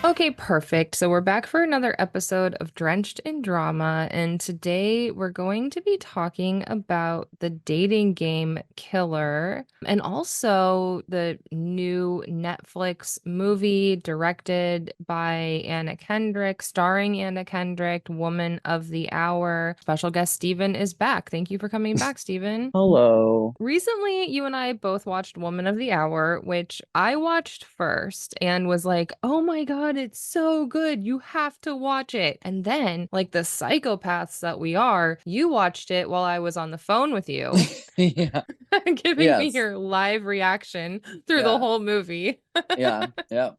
Okay, perfect. So we're back for another episode of Drenched in Drama, and today we're going to be talking about the dating game Killer and also the new Netflix movie directed by Anna Kendrick, starring Anna Kendrick, Woman of the Hour. Special guest Steven is back. Thank you for coming back, Steven. Hello. Recently, you and I both watched Woman of the Hour, which I watched first and was like, oh my God, it's so good. You have to watch it. And then, like the psychopaths that we are, you watched it while I was on the phone with you, Yeah. giving me Yes. your live reaction through the Yeah. whole movie. Yeah. Yeah.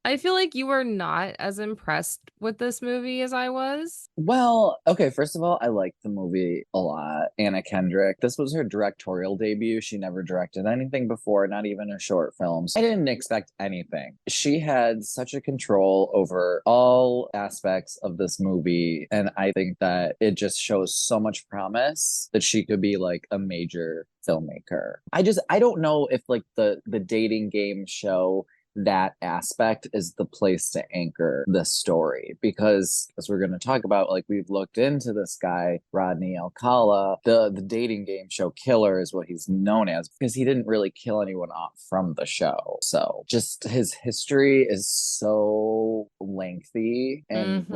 I feel like you were not as impressed with this movie as I was. Well, okay, first of all, I liked the movie a lot. Anna Kendrick. This was her directorial debut. She never directed anything before, not even her short films. I didn't expect anything. She had such a control over all aspects of this movie, and I think that it just shows so much promise that she could be like a major filmmaker. I don't know if like the dating game show that aspect is the place to anchor the story because as we're going to talk about, like we've looked into this guy Rodney Alcala. The dating game show Killer is what he's known as because he didn't really kill anyone off from the show. So just his history is so lengthy Mm-hmm.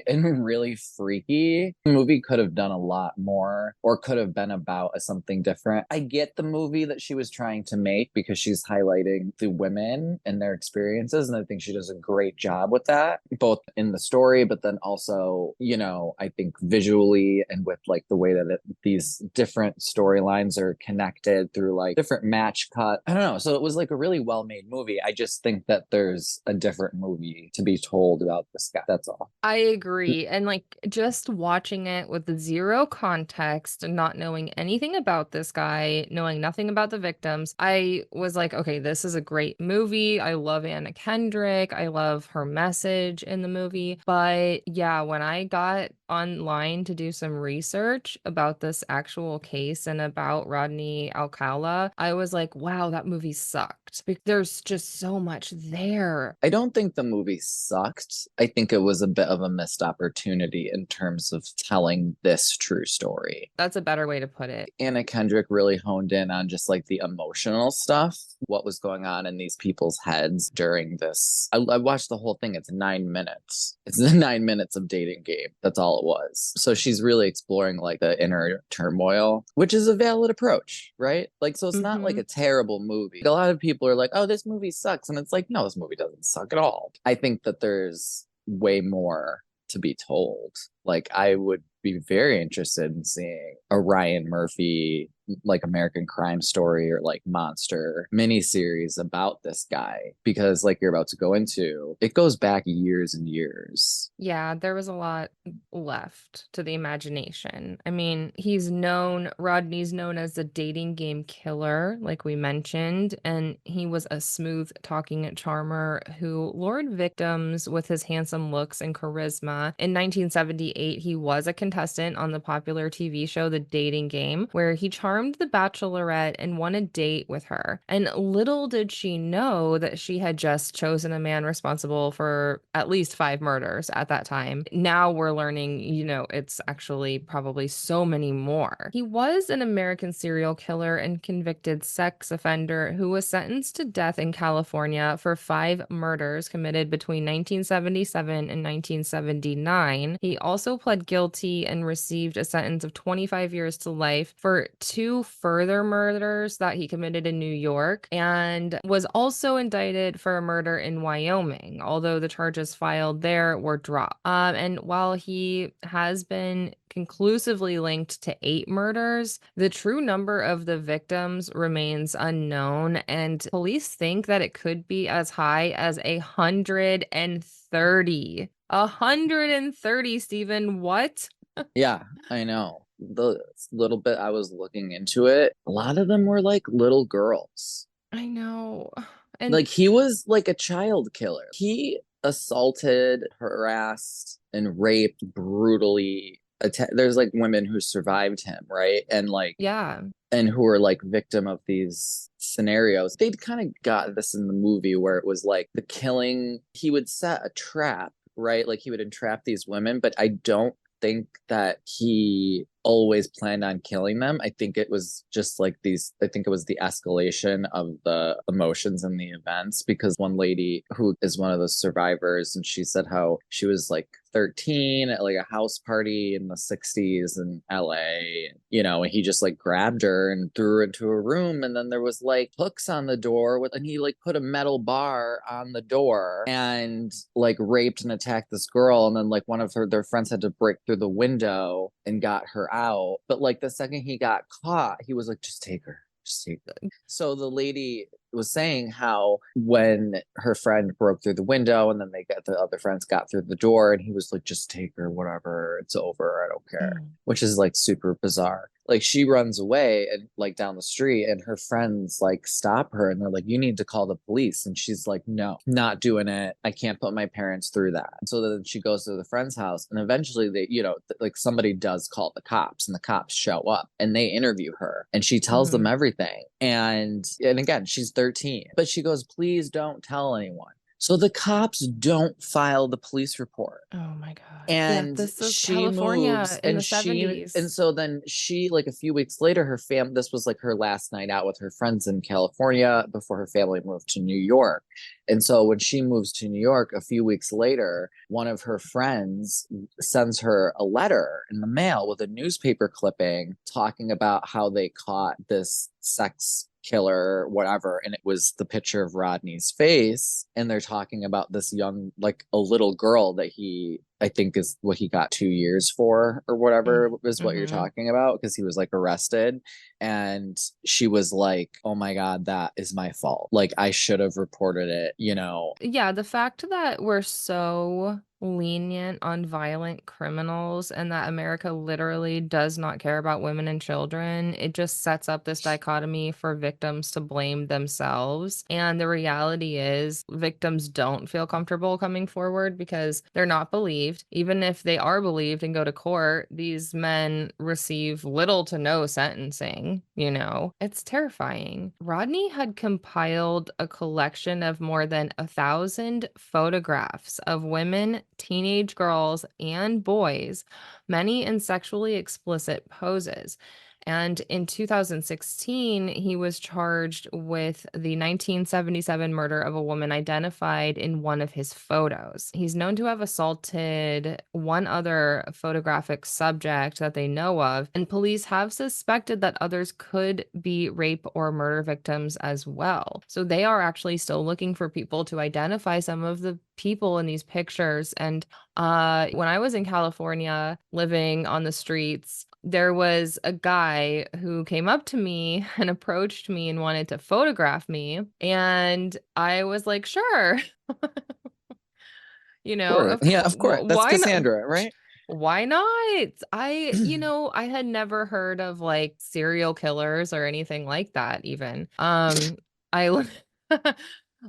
and really freaky. The movie could have done a lot more or could have been about something different. I get the movie that she was trying to make because she's highlighting the women and their experiences. And I think she does a great job with that, both in the story, but then also, I think visually and with like the way that these different storylines are connected through like different match cut. I don't know. So it was like a really well made movie. I just think that there's a different movie to be told about this guy. That's all. I agree. And like just watching it with zero context and not knowing anything about this guy, knowing nothing about the victims, I was like, okay, this is a great movie. I love Anna Kendrick. I love her message in the movie. But yeah, when I got online to do some research about this actual case and about Rodney Alcala, I was like, wow, that movie sucked. There's just so much there. I don't think the movie sucked. I think it was a bit of a missed opportunity in terms of telling this true story. That's a better way to put it. Anna Kendrick really honed in on just like the emotional stuff, what was going on in these people's heads during this. I watched the whole thing. It's 9 minutes. It's the 9 minutes of dating game. That's all it was. So she's really exploring like the inner turmoil, which is a valid approach, right? Like, so it's not like Hmm. a terrible movie. A lot of people are like, oh, this movie sucks. And it's like, no, this movie doesn't suck at all. I think that there's way more to be told. Like, I would be very interested in seeing a Ryan Murphy like American Crime Story or like Monster miniseries about this guy because like you're about to go into, it goes back years and years. Yeah, there was a lot left to the imagination. I mean, Rodney's known as the dating game killer, like we mentioned, and he was a smooth talking charmer who lured victims with his handsome looks and charisma. In 1978, he was a contestant on the popular TV show The Dating Game, where he charmed the bachelorette and won a date with her. And little did she know that she had just chosen a man responsible for at least five murders at that time. Now we're learning, it's actually probably so many more. He was an American serial killer and convicted sex offender who was sentenced to death in California for five murders committed between 1977 and 1979. He also pled guilty and received a sentence of 25 years to life for two further murders that he committed in New York and was also indicted for a murder in Wyoming, although the charges filed there were dropped. And while he has been conclusively linked to eight murders, the true number of the victims remains unknown, and police think that it could be as high as 130. 130, Stephen. What? Yeah, I know. The little bit I was looking into it, a lot of them were like little girls. I know. And Like he was like a child killer. He assaulted, harassed, and raped brutally. There's like women who survived him, right? And like yeah. and who are like victim of these scenarios. They'd kind of got this in the movie where it was like the killing, he would set a trap, right? Like he would entrap these women, but I don't think that he always planned on killing them. I think it was just like I think it was the escalation of the emotions and the events, because one lady who is one of the survivors, and she said how she was like 13 at like a house party in the 60s in LA, and he just like grabbed her and threw her into a room. And then there was like hooks on the door and he like put a metal bar on the door and like raped and attacked this girl. And then like one of their friends had to break through the window and got her out. But like the second he got caught, he was like, just take her. Just take her. So the lady was saying how when her friend broke through the window and then the other friends got through the door, and he was like, just take her, whatever, it's over, I don't care, which is like super bizarre. Like she runs away and like down the street, and her friends like stop her and they're like, you need to call the police. And she's like, no, not doing it, I can't put my parents through that. So then she goes to the friend's house, and eventually they, like somebody does call the cops, and the cops show up and they interview her, and she tells them Mhm. everything. And again, she's 13, but she goes, please don't tell anyone. So the cops don't file the police report, Oh my god. Yeah, and this is she California moves, in the and 70s. so then she, like a few weeks later, this was like her last night out with her friends in California before her family moved to New York. And so when she moves to New York a few weeks later, one of her friends sends her a letter in the mail with a newspaper clipping talking about how they caught this sex killer, whatever, and it was the picture of Rodney's face. And they're talking about this young, like a little girl that I think is what he got 2 years for, or whatever is what you're Mm-hmm. talking about, because he was like arrested. And she was like, oh my God, that is my fault. Like I should have reported it. Yeah, the fact that we're so lenient on violent criminals and that America literally does not care about women and children, it just sets up this dichotomy for victims to blame themselves. And the reality is, victims don't feel comfortable coming forward because they're not believed. Even if they are believed and go to court, these men receive little to no sentencing, It's terrifying. Rodney had compiled a collection of more than 1,000 photographs of women, teenage girls, and boys, many in sexually explicit poses. And in 2016, he was charged with the 1977 murder of a woman identified in one of his photos. He's known to have assaulted one other photographic subject that they know of, and police have suspected that others could be rape or murder victims as well. So they are actually still looking for people to identify some of the people in these pictures. And when I was in California living on the streets, there was a guy who came up to me and approached me and wanted to photograph me. And I was like, sure, Sure. Yeah, of course. That's why not? Cassandra, right? Why not? I had never heard of like serial killers or anything like that even. I li-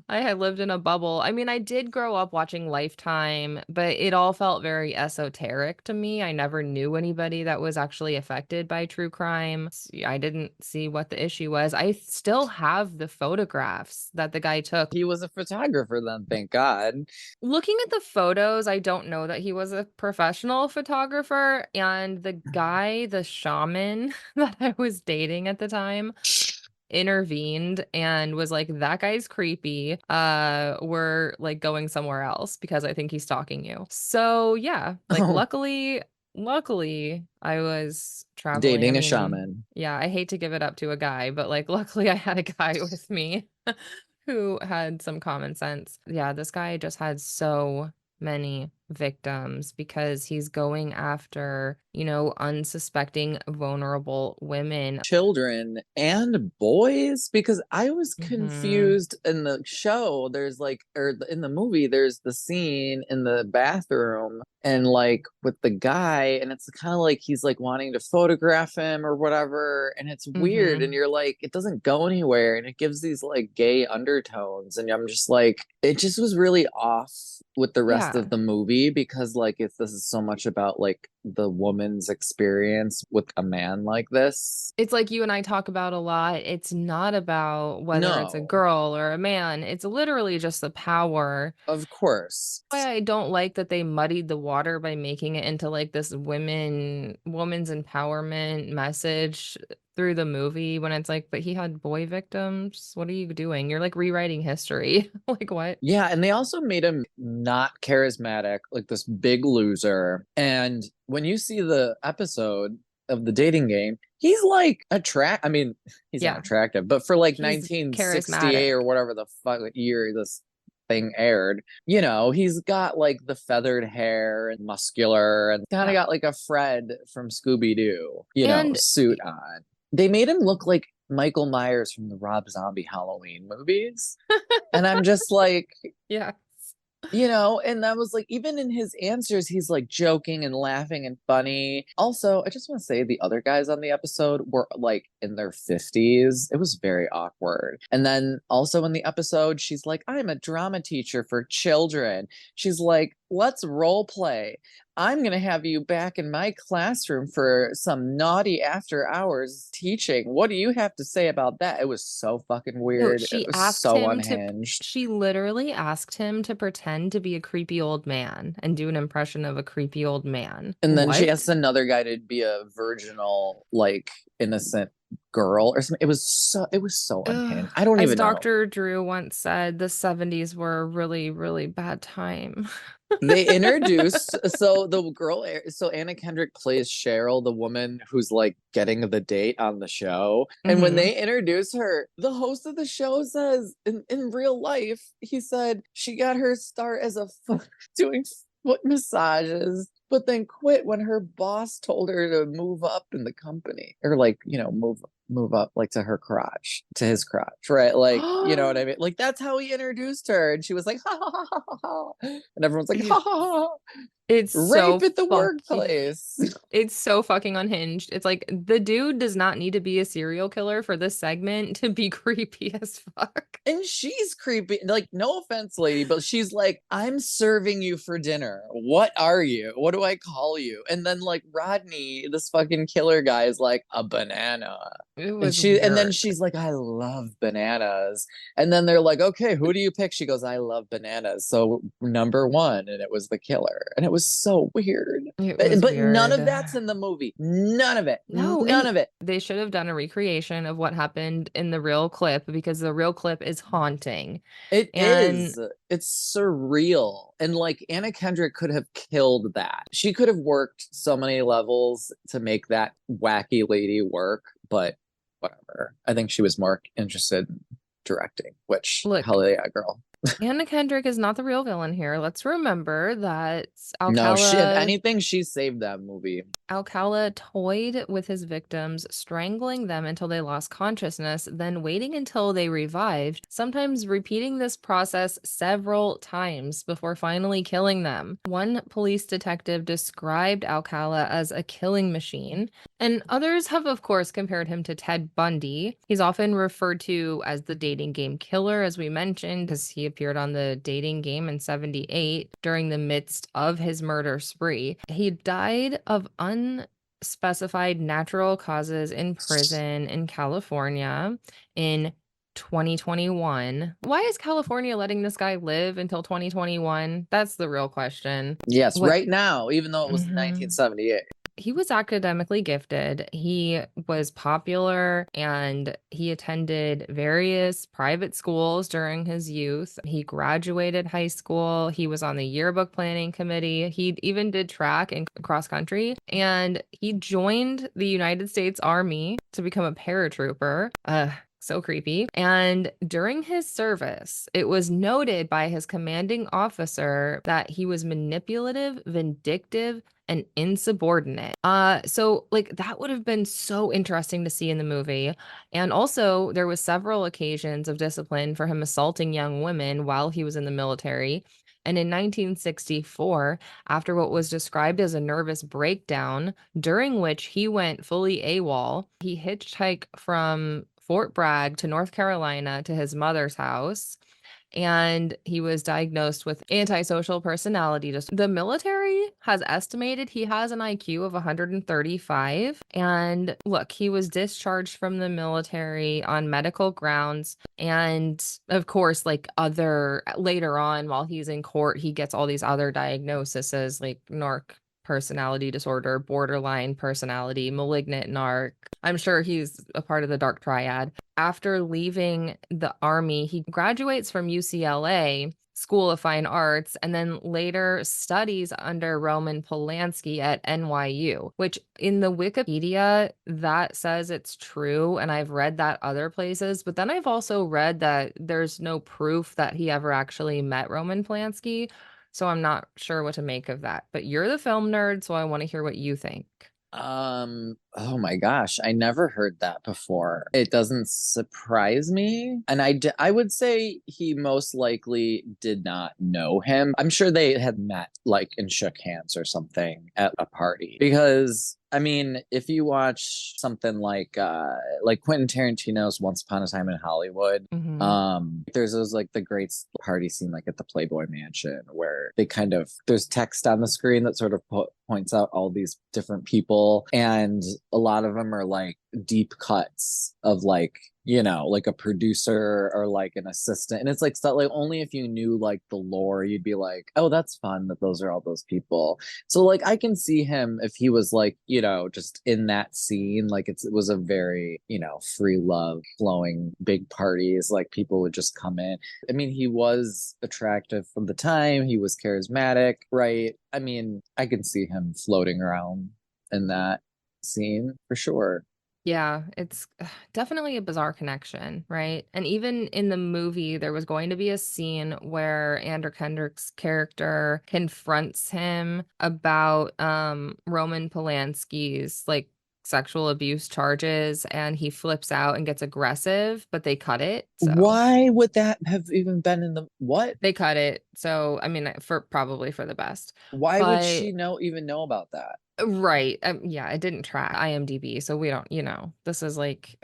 I had lived in a bubble. I mean, I did grow up watching Lifetime, but it all felt very esoteric to me. I never knew anybody that was actually affected by true crime. I didn't see what the issue was. I still have the photographs that the guy took. He was a photographer then, thank God. Looking at the photos, I don't know that he was a professional photographer, and the guy, the shaman that I was dating at the time, intervened and was like, "That guy's creepy. We're like going somewhere else because I think he's stalking you." So, yeah, like Oh, luckily I was traveling. I dating a mean, shaman. yeah, I hate to give it up to a guy, but like luckily I had a guy with me who had some common sense. Yeah, this guy just had so many victims because he's going after, unsuspecting, vulnerable women. Children and boys, because I was Hmm. confused in the show. There's like, or in the movie, there's the scene in the bathroom and like with the guy, and it's kind of like he's like wanting to photograph him or whatever. And it's weird. And Hmm. you're like, it doesn't go anywhere. And it gives these like gay undertones. And I'm just like, it just was really off with the rest Yeah. of the movie. movie because like if this is so much about like the woman's experience with a man like this. It's like you and I talk about a lot. It's not about whether it's a No, girl or a man. It's literally just the power. of course. Why I don't like that they muddied the water by making it into like this woman's empowerment message through the movie when it's like, but he had boy victims. What are you doing? You're like rewriting history. Like what? Yeah, and they also made him not charismatic, like this big loser. And when you see the episode of the dating game, he's like I mean, he's not Yeah, attractive, but for like he's 1968 or charismatic. whatever the fuck year this thing aired, he's got like the feathered hair and muscular and kind of Yeah. got like a Fred from Scooby-Doo, And suit on. They made him look like Michael Myers from the Rob Zombie Halloween movies. And I'm just like, yeah. and that was like, even in his answers, he's like joking and laughing and funny. Also, I just want to say the other guys on the episode were like in their 50s. It was very awkward. And then also in the episode, she's like, I'm a drama teacher for children. She's like, let's role play. I'm going to have you back in my classroom for some naughty after hours teaching. What do you have to say about that? It was so fucking No, weird. It she was asked so him to unhinged. she literally asked him to pretend to be a creepy old man and do an impression of a creepy old man. And then she What? asked another guy to be a virginal, like innocent girl or something. It was so Ugh. unhinged. I don't As even know. Dr. Drew once said, the 70s were a really, really bad time. They introduced so the girl so Anna Kendrick plays Cheryl, the woman who's like getting the date on the show. And when Hmm. they introduce her, the host of the show says in real life, he said she got her start as doing foot massages, but then quit when her boss told her to move up in the company or like, move up like to his crotch, right? Like, you know what I mean? Like that's how he introduced her. And she was like, ha ha ha ha ha. Ha. And everyone's like, ha ha ha. It's so Rape at the fucking workplace. it's so fucking unhinged. It's like the dude does not need to be a serial killer for this segment to be creepy as fuck. And she's creepy. Like, no offense, lady, but she's like, I'm serving you for dinner. What are you? What do I call you? And then like Rodney, this fucking killer guy, is like a banana. It And was then weird. she's like, I love bananas. And then they're like, okay, who do you pick? She goes, I love bananas. So number one, and it was the killer. And it was so weird. It But, was but none weird. of that's in the movie. None of it. No, None and of it. they should have done a recreation of what happened in the real clip because the real clip is haunting. It And is. It's surreal. And like Anna Kendrick could have killed that. She could have worked so many levels to make that wacky lady work, but whatever. I think she was more interested in directing, which look, hell yeah, girl. Anna Kendrick is not the real villain here. Let's remember that No, if anything, she saved that movie. Alcala toyed with his victims, strangling them until they lost consciousness, then waiting until they revived, sometimes repeating this process several times before finally killing them. One police detective described Alcala as a killing machine, and others have, of course, compared him to Ted Bundy. He's often referred to as the dating game killer, as we mentioned, because he appeared on the dating game in 78 during the midst of his murder spree. He died of unspecified natural causes in prison in California in 2021. Why is California letting this guy live until 2021? That's the real question. Yes, What? right now, even though it was Mhm. 1978. He was academically gifted. He was popular and he attended various private schools during his youth. He graduated high school. He was on the yearbook planning committee. He even did track and cross country. And he joined the United States Army to become a paratrooper. So creepy. And during his service, it was noted by his commanding officer that he was manipulative, vindictive, and insubordinate. So like that would have been so interesting to see in the movie. And also there was several occasions of discipline for him assaulting young women while he was in the military. And in 1964, after what was described as a nervous breakdown, during which he went fully AWOL, he hitchhiked from Fort Bragg to North Carolina to his mother's house. and he was diagnosed with antisocial personality disorder. The military has estimated he has an IQ of 135. And look, he was discharged from the military on medical grounds. And of course, like other later on, while he's in court, he gets all these other diagnoses like narc personality disorder, borderline personality, malignant narc. I'm sure he's a part of the dark triad. After leaving the army, he graduates from UCLA School of Fine Arts and then later studies under Roman Polanski at NYU, which in the Wikipedia that says it's true. And I've read that other places, but then I've also read that there's no proof that he ever actually met Roman Polanski. So I'm not sure what to make of that. But you're the film nerd, so I want to hear what you think. Oh my gosh, I never heard that before. It doesn't surprise me. And I would say he most likely did not know him. I'm sure they had met like and shook hands or something at a party. Because I mean, if you watch something like Quentin Tarantino's Once Upon a Time in Hollywood, Hmm. there's those like the great party scene like at the Playboy Mansion where they kind of there's text on the screen that sort of points out all these different people, and a lot of them are like deep cuts of like like a producer or like an assistant, and it's like stuff like only if you knew like the lore you'd be like, oh, that's fun that those are all those people. So like I can see him if he was like just in that scene, like it was a very free love flowing big parties, like people would just come in. I mean, he was attractive for the time, he was charismatic, right? I mean, I can see him floating around in that scene for sure. Yeah, it's definitely a bizarre connection, right? And even in the movie, there was going to be a scene where Andrew Kendrick's character confronts him about Roman Polanski's like sexual abuse charges, and he flips out and gets aggressive, but they cut it. So Why would that have even been in the what? they cut it. So I mean, for probably for the best. Why would But she even know about that? right. Yeah, I didn't track IMDb, so we don't, this is like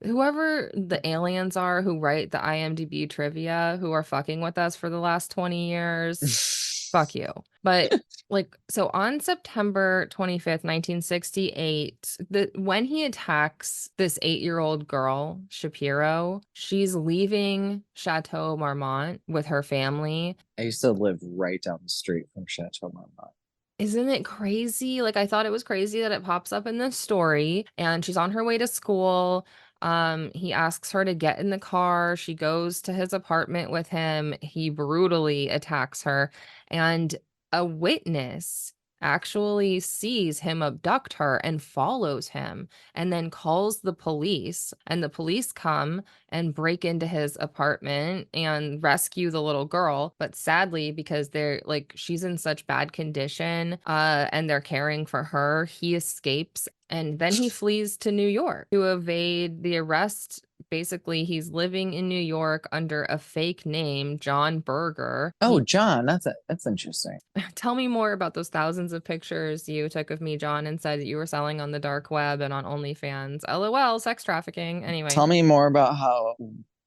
whoever the aliens are who write the IMDb trivia who are fucking with us for the last 20 years. Fuck you. But like so on September 25th, 1968, when he attacks this 8-year-old girl, Shapiro, she's leaving Chateau Marmont with her family. I used to live right down the street from Chateau Marmont. Isn't it crazy? Like I thought it was crazy that it pops up in this story and she's on her way to school. He asks her to get in the car. She goes to his apartment with him. He brutally attacks her, and a witness actually sees him abduct her and follows him and then calls the police, and the police come and break into his apartment and rescue the little girl. But sadly, because they're like, she's in such bad condition, and they're caring for her, he escapes and then he flees to New York to evade the arrest. Basically, he's living in New York under a fake name, John Berger. Oh, He John, that's interesting. Tell me more about those thousands of pictures you took of me, John, and said that you were selling on the dark web and on OnlyFans. LOL, sex trafficking. Anyway, Tell me more about how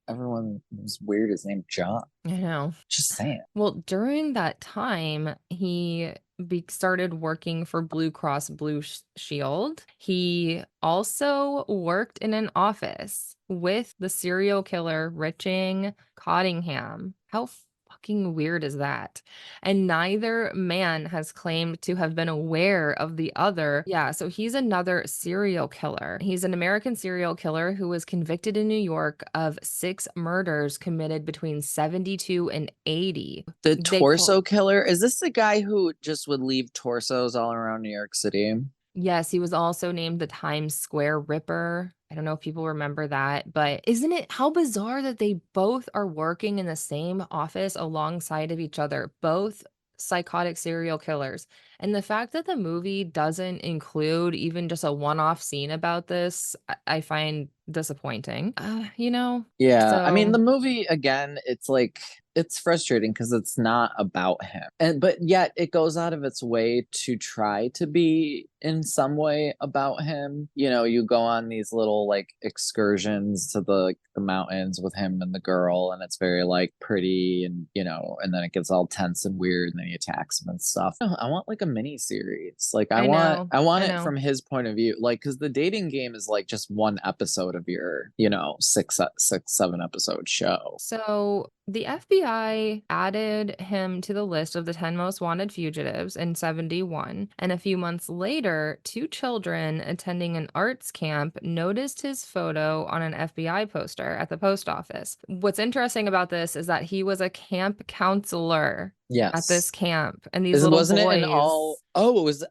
everyone was weird is named John. I know. Just saying. Well, during that time, he started working for Blue Cross Blue Shield. He also worked in an office with the serial killer Riching Cottingham. How fucking weird is that? And neither man has claimed to have been aware of the other. Yeah, so he's another serial killer. He's an American serial killer who was convicted in New York of 6 murders committed between 72 and 80. The They call torso killer, is this the guy who just would leave torsos all around New York City? Yes, he was also named the Times Square Ripper. I don't know if people remember that, but isn't it how bizarre that they both are working in the same office alongside of each other, both psychotic serial killers. And the fact that the movie doesn't include even just a one-off scene about this, I find disappointing. Yeah, I mean So the movie again, it's like it's frustrating because it's not about him. And but yet it goes out of its way to try to be in some way about him. You know, you go on these little like excursions to the mountains with him and the girl, and it's very like pretty, and you know, and then it gets all tense and weird, and then he attacks him and stuff. No, I want like a mini series. Like I know. I want I it know. from his point of view. Like, because the dating game is like just one episode of your, you know, 7 episode show. So the FBI added him to the list of the 10 most wanted fugitives in 71. And a few months later, two children attending an arts camp noticed his photo on an FBI poster at the post office. What's interesting about this is that he was a camp counselor at this Yes. camp. And Is it wasn't it an all it was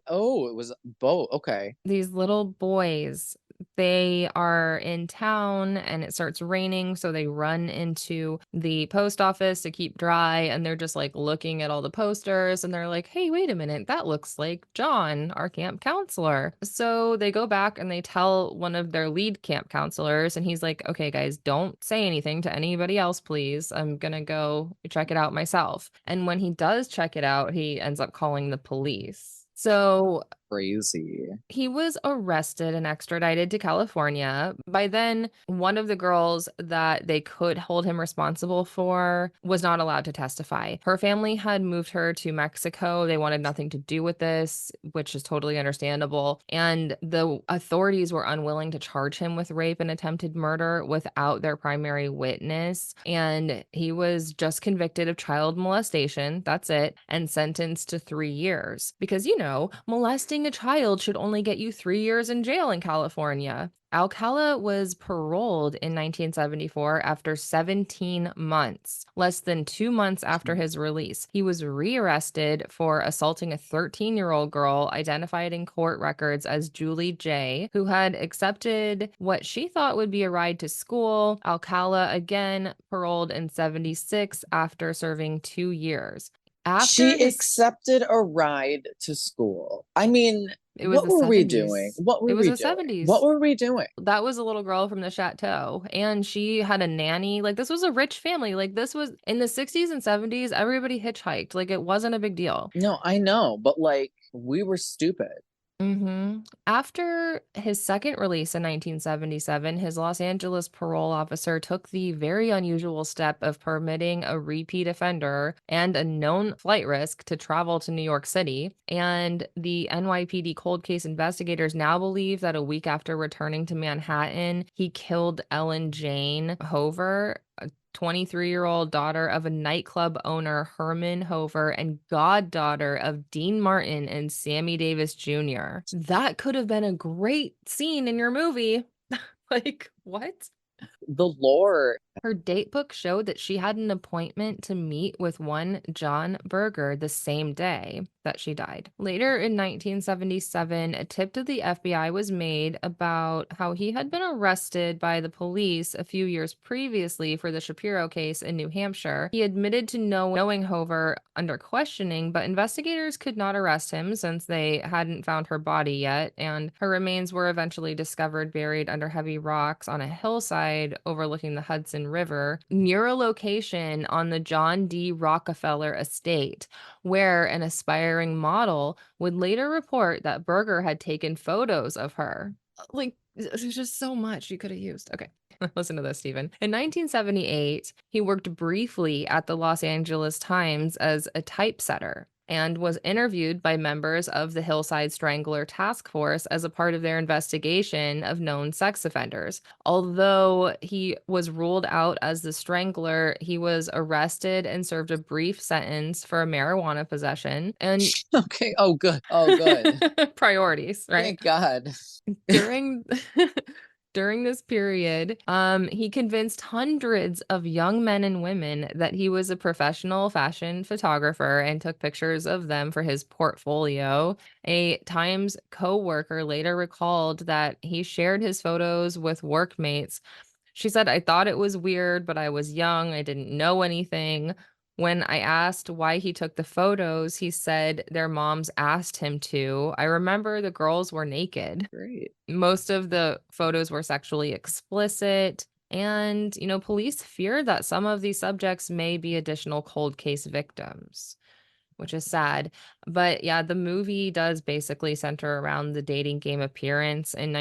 both. Okay. these little boys, they are in town and it starts raining, so they run into the post office to keep dry, and they're just like looking at all the posters, and they're like, hey, wait a minute, that looks like John, our camp counselor. So they go back and they tell one of their lead camp counselors, and he's like, okay guys, don't say anything to anybody else, please, I'm gonna go check it out myself. And when he does check it out, he ends up calling the police. So Crazy. he was arrested and extradited to California. By then, one of the girls that they could hold him responsible for was not allowed to testify. Her family had moved her to Mexico. They wanted nothing to do with this, which is totally understandable. And the authorities were unwilling to charge him with rape and attempted murder without their primary witness. And he was just convicted of child molestation. That's it. And sentenced to 3 years. Because, you know, molesting a child should only get you 3 years in jail in California. Alcala was paroled in 1974 after 17 months, less than 2 months after his release. He was rearrested for assaulting a 13-year-old girl identified in court records as Julie J., who had accepted what she thought would be a ride to school. Alcala again paroled in 76 after serving 2 years. After She his accepted a ride to school. I mean, It was what the were we doing? 70s. What It were was we the doing? What 70s. were we doing? That was a little girl from the chateau, and she had a nanny. Like, this was a rich family. Like, this was in the 60s and 70s, everybody hitchhiked. Like, it wasn't a big deal. No, I know, but like we were stupid. After his second release in 1977, his Los Angeles parole officer took the very unusual step of permitting a repeat offender and a known flight risk to travel to New York City. And the NYPD cold case investigators now believe that a week after returning to Manhattan, he killed Ellen Jane Hover, 23-year-old daughter of a nightclub owner, Herman Hover, and goddaughter of Dean Martin and Sammy Davis Jr. That could have been a great scene in your movie. Like, what? The lore. Her date book showed that she had an appointment to meet with one John Berger the same day that she died. Later in 1977, a tip to the FBI was made about how he had been arrested by the police a few years previously for the Shapiro case in New Hampshire. He admitted to knowing Hover under questioning, but investigators could not arrest him since they hadn't found her body yet, and her remains were eventually discovered buried under heavy rocks on a hillside overlooking the Hudson River, near a location on the John D. Rockefeller estate, where an aspiring model would later report that Berger had taken photos of her. Like, there's just so much you could have used. Okay. Listen to this, Stephen. In 1978, he worked briefly at the Los Angeles Times as a typesetter and was interviewed by members of the Hillside Strangler Task Force as a part of their investigation of known sex offenders. Although he was ruled out as the strangler, he was arrested and served a brief sentence for marijuana possession. And Okay. Oh, good. Oh, good. priorities, right? Thank God. During during this period, he convinced hundreds of young men and women that he was a professional fashion photographer and took pictures of them for his portfolio. A Times co-worker later recalled that he shared his photos with workmates. She said, I thought it was weird, but I was young. I didn't know anything. When I asked why he took the photos, he said their moms asked him to. I remember the girls were naked. Great. Most of the photos were sexually explicit. And, police fear that some of these subjects may be additional cold case victims. which is sad. But yeah, the movie does basically center around the dating game appearance in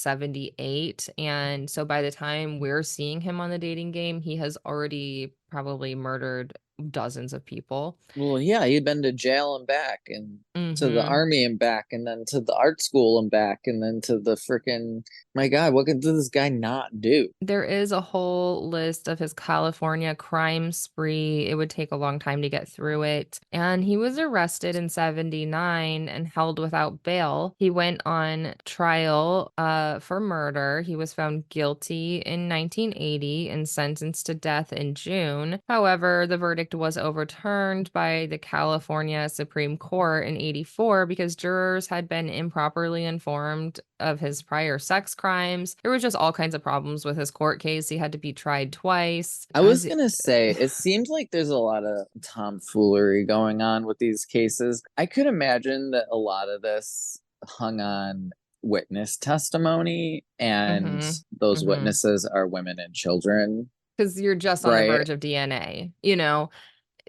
1978. And so by the time we're seeing him on the dating game, he has already probably murdered dozens of people. Well, yeah, he'd been to jail and back, and to the Hmm. army and back, and then to the art school and back, and then to the freaking, my God, what could this guy not do? There is a whole list of his California crime spree. It would take a long time to get through it. And he was arrested in 79 and held without bail. He went on trial for murder. He was found guilty in 1980 and sentenced to death in June. However, the verdict was overturned by the California Supreme Court in 84 because jurors had been improperly informed of his prior sex crimes. There was just all kinds of problems with his court case. He had to be tried twice. I was gonna say, it seems like there's a lot of tomfoolery going on with these cases. I could imagine that a lot of this hung on witness testimony, and Mhm. those Mhm. witnesses are women and children, Because you're just on the right? verge of DNA, you know?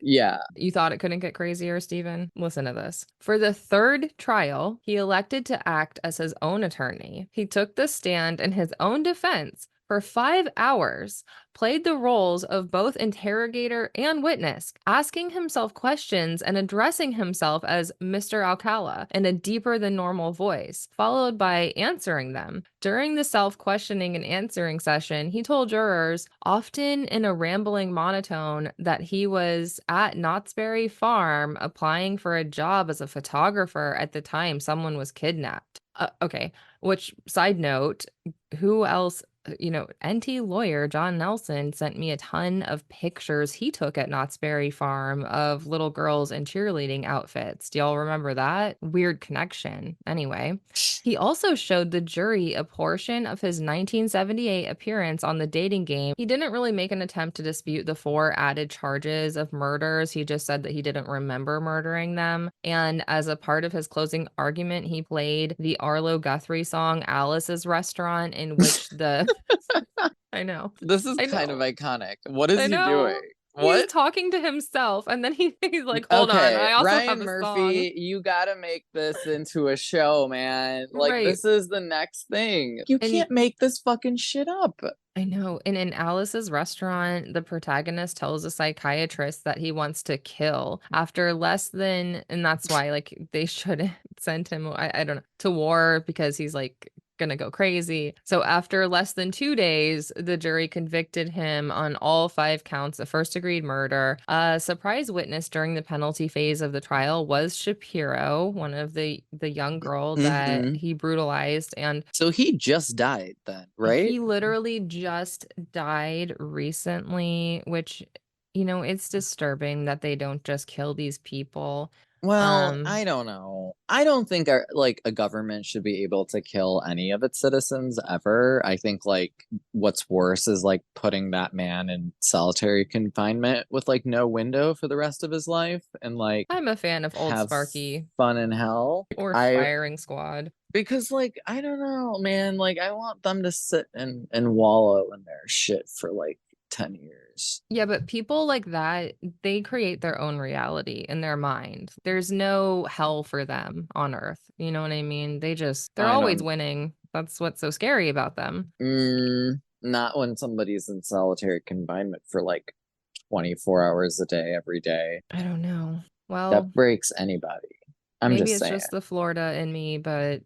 Yeah. You thought it couldn't get crazier, Steven? Listen to this. For the third trial, he elected to act as his own attorney. He took the stand in his own defense for 5 hours, played the roles of both interrogator and witness, asking himself questions and addressing himself as Mr. Alcala in a deeper than normal voice, followed by answering them. During the self questioning and answering session, he told jurors, often in a rambling monotone, that he was at Knott's Berry Farm applying for a job as a photographer at the time someone was kidnapped. Okay, which side note, who else? NT lawyer John Nelson sent me a ton of pictures he took at Knott's Berry Farm of little girls in cheerleading outfits. Do y'all remember that? Weird connection. Anyway, he also showed the jury a portion of his 1978 appearance on the dating game. He didn't really make an attempt to dispute the four added charges of murders. He just said that he didn't remember murdering them. And as a part of his closing argument, he played the Arlo Guthrie song Alice's Restaurant, in which the I know. This is I kind of know. iconic. What is I he doing? know. He's What? talking to himself and then he's like, "Hold on, Okay, I also have Ryan a song." Murphy, you gotta make this into a show, man. Like, Right. this is the next thing. You And can't make this fucking shit up. I know. And in Alice's restaurant, the protagonist tells a psychiatrist that he wants to kill after less than, and that's why, like, they shouldn't send him, I don't know, to war because he's like gonna go crazy. So after less than 2 days, the jury convicted him on all five counts of first degree murder. A surprise witness during the penalty phase of the trial was Shapiro, one of the young girl that Hmm. he brutalized, and So he just died then, right? he literally just died recently, which, it's disturbing that they don't just kill these people. Well, Um, I don't know. I don't think our like a government should be able to kill any of its citizens ever. I think like what's worse is like putting that man in solitary confinement with like no window for the rest of his life and like I'm a fan of Old have Sparky fun in hell. or I Firing Squad. because like I don't know, man, like I want them to sit and wallow in their shit for like 10 years. Yeah, but people like that, they create their own reality in their mind. There's no hell for them on Earth. You know what I mean? They're I always don't winning. That's what's so scary about them. not when somebody's in solitary confinement for like 24 hours a day every day. I don't know. Well, That breaks anybody. I'm maybe just it's saying. just the Florida in me, but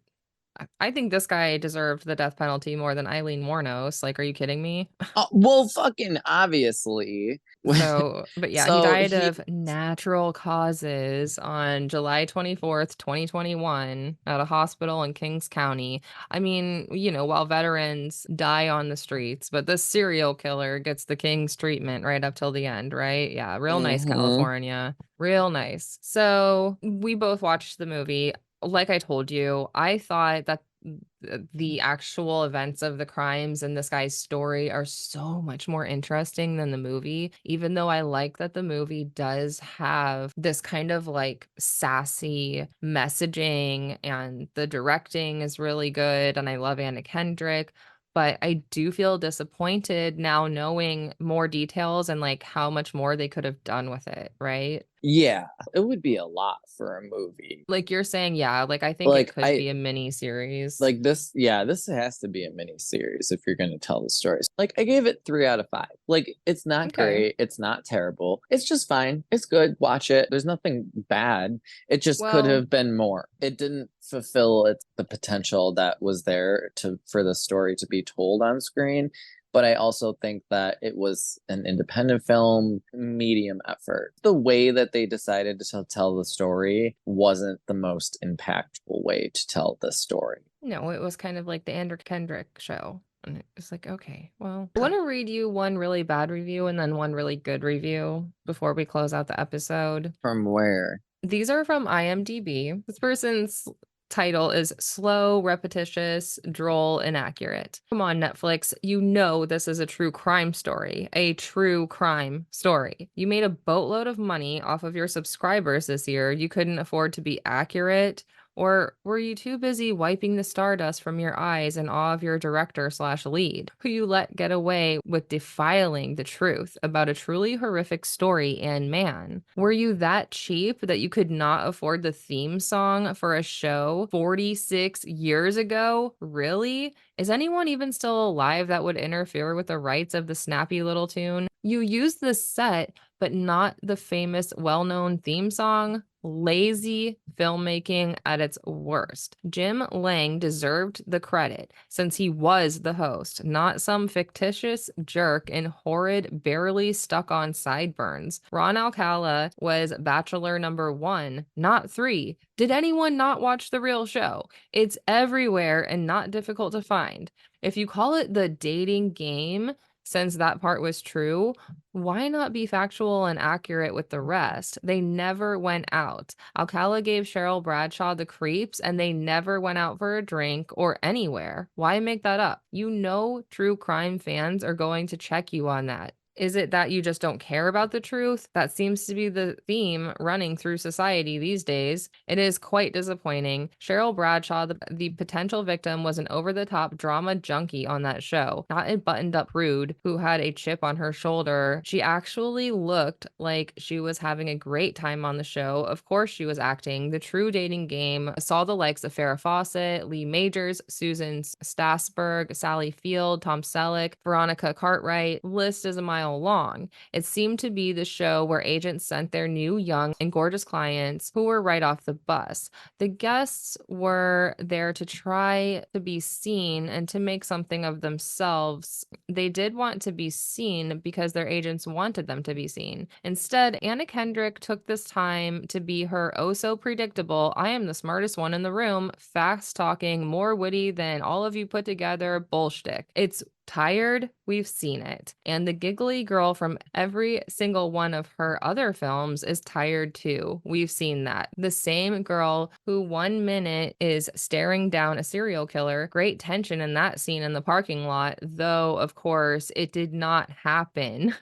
I think this guy deserved the death penalty more than Eileen Wuornos. Like, are you kidding me? Oh, well, fucking obviously. So, but yeah, he So died he of natural causes on July 24th, 2021 at a hospital in Kings County. I mean, while veterans die on the streets, but this serial killer gets the King's treatment right up till the end, right? Yeah, real nice, hmm California. Real nice. So, we both watched the movie. Like I told you, I thought that the actual events of the crimes in this guy's story are so much more interesting than the movie, even though I like that the movie does have this kind of like sassy messaging and the directing is really good. And I love Anna Kendrick. But I do feel disappointed now knowing more details and like how much more they could have done with it, right? Yeah, it would be a lot for a movie. Like you're saying, yeah, like I think it Like could I be a mini series. like this, yeah, this has to be a mini series if you're going to tell the stories. Like I gave it 3 out of 5. Like it's not Okay. great, it's not terrible, it's just fine, it's good, watch it, there's nothing bad. It just could Well, have been more. It didn't fulfill the potential that was there to for the story to be told on screen. But I also think that it was an independent film, medium effort. The way that they decided to tell the story wasn't the most impactful way to tell the story. no, it was kind of like the Anna Kendrick show. And it's like, okay, well, I want to read you one really bad review and then one really good review before we close out the episode. From where? These are from IMDb. This person's title is Slow, Repetitious, Droll, Inaccurate. Come on, Netflix. You know this is a true crime story. A true crime story. You made a boatload of money off of your subscribers this year. You couldn't afford to be accurate. Or were you too busy wiping the stardust from your eyes in awe of your director slash lead, who you let get away with defiling the truth about a truly horrific story and man? Were you that cheap that you could not afford the theme song for a show 46 years ago? Really? Is anyone even still alive that would interfere with the rights of the snappy little tune? You used the set, but not the famous, well known theme song? Lazy filmmaking at its worst. Jim Lang deserved the credit since he was the host, not some fictitious jerk in horrid, barely stuck on sideburns. Ron Alcala was Bachelor number 1, not 3. Did anyone not watch the real show? It's everywhere and not difficult to find. If you call it the dating game, since that part was true, why not be factual and accurate with the rest? They never went out. Alcala gave Cheryl Bradshaw the creeps and they never went out for a drink or anywhere. Why make that up? You know, true crime fans are going to check you on that. Is it that you just don't care about the truth? That seems to be the theme running through society these days. It is quite disappointing. Cheryl Bradshaw, the potential victim, was an over the top drama junkie on that show, not a buttoned up prude who had a chip on her shoulder. She actually looked like she was having a great time on the show. Of course, she was acting. The true dating game saw the likes of Farrah Fawcett, Lee Majors, Susan Stassberg, Sally Field, Tom Selleck, Veronica Cartwright. List is a mile long. It seemed to be the show where agents sent their new, young, and gorgeous clients who were right off the bus. The guests were there to try to be seen and to make something of themselves. They did want to be seen because their agents wanted them to be seen. Instead, Anna Kendrick took this time to be her oh so predictable, I am the smartest one in the room, fast talking, more witty than all of you put together bullshit. It's tired, we've seen it. And the giggly girl from every single one of her other films is tired too. We've seen that. The same girl who 1 minute is staring down a serial killer, great tension in that scene in the parking lot, though, of course, it did not happen.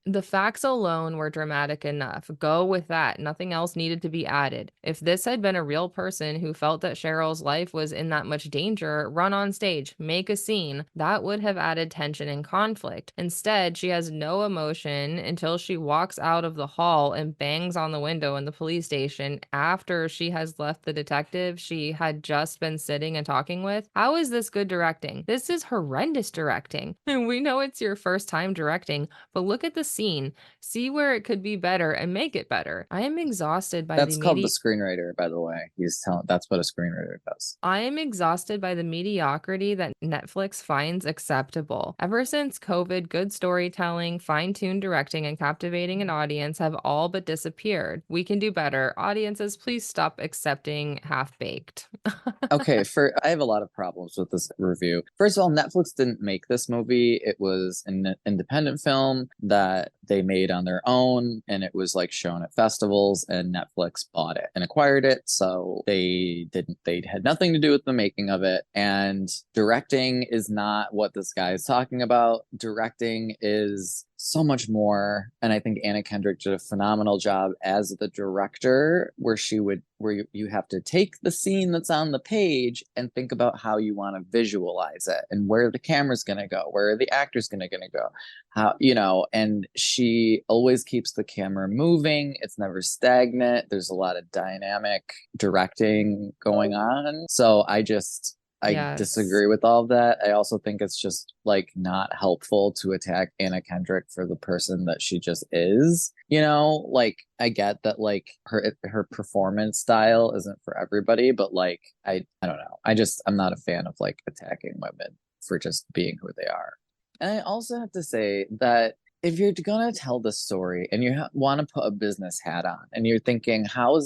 The facts alone were dramatic enough. Go with that. Nothing else needed to be added. If this had been a real person who felt that Cheryl's life was in that much danger, run on stage, make a scene. That would have added tension and conflict. Instead, she has no emotion until she walks out of the hall and bangs on the window in the police station after she has left the detective she had just been sitting and talking with. How is this good directing? This is horrendous directing. And we know it's your first time directing, but look at the scene. See where it could be better and make it better. I am exhausted by the That's called the medi screenwriter, by the way. He's telling that's what a screenwriter does. I am exhausted by the mediocrity that Netflix finds acceptable. Ever since COVID, good storytelling, fine-tuned directing, and captivating an audience have all but disappeared. We can do better. Audiences, please stop accepting half-baked. Okay, for I have a lot of problems with this review. First of all, Netflix didn't make this movie. It was an independent film that they made on their own, and it was like shown at festivals, and Netflix bought it and acquired it. So they had nothing to do with the making of it. And directing is not what this guy is talking about. Directing is so much more. And I think Anna Kendrick did a phenomenal job as the director, where you have to take the scene that's on the page and think about how you want to visualize it and where the camera's going to go, where the actor's going to go, how, and she always keeps the camera moving. It's never stagnant. There's a lot of dynamic directing going on. So I Yes. disagree with all of that. I also think it's just like not helpful to attack Anna Kendrick for the person that she just is. Like I get that like her performance style isn't for everybody, but like I don't know. I'm not a fan of like attacking women for just being who they are. And I also have to say that if you're gonna tell the story and you want to put a business hat on and you're thinking, how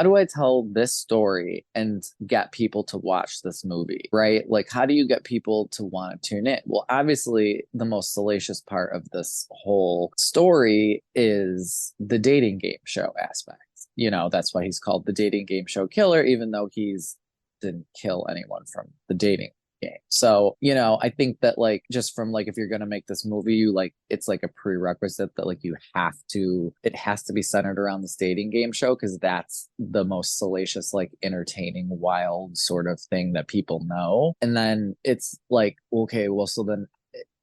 do I tell this story and get people to watch this movie, right? Like, how do you get people to want to tune in? Well, obviously, the most salacious part of this whole story is the dating game show aspect. That's why he's called the dating game show killer, even though he's didn't kill anyone from the dating game. So, I think that like just from like if you're gonna make this movie, you like it's like a prerequisite that like it has to be centered around the dating game show because that's the most salacious, like entertaining, wild sort of thing that people know. And then it's like, okay, well, so then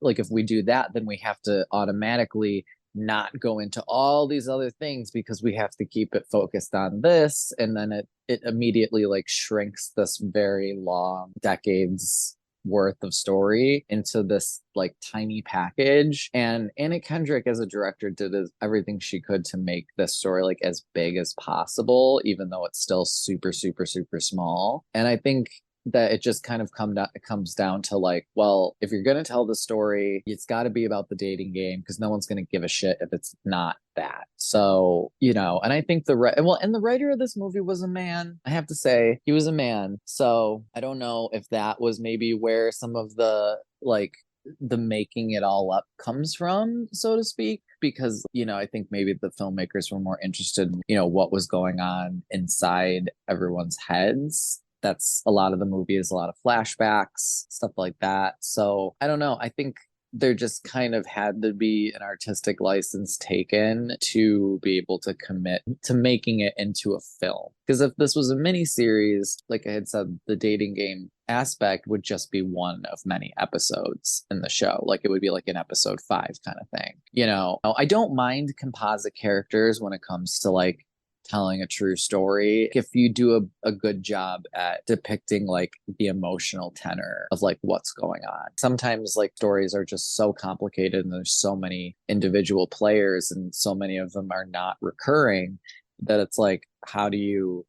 like if we do that, then we have to automatically not go into all these other things because we have to keep it focused on this, and then it immediately like shrinks this very long decades worth of story into this like tiny package. And Anna Kendrick as a director did everything she could to make this story like as big as possible, even though it's still super super super small. And I think that it just kind of it comes down to like, well, if you're going to tell the story, it's got to be about the dating game because no one's going to give a shit if it's not that. So, and I think and the writer of this movie was a man. I have to say, he was a man. So I don't know if that was maybe where some of the like the making it all up comes from, so to speak, because I think maybe the filmmakers were more interested in what was going on inside everyone's heads. That's a lot of the movie is a lot of flashbacks, stuff like that. So I don't know. I think there just kind of had to be an artistic license taken to be able to commit to making it into a film. Because if this was a mini series, like I had said, the dating game aspect would just be one of many episodes in the show. Like it would be like an episode 5 kind of thing. I don't mind composite characters when it comes to like telling a true story if you do a good job at depicting like the emotional tenor of like what's going on. Sometimes like stories are just so complicated and there's so many individual players and so many of them are not recurring that it's like, how do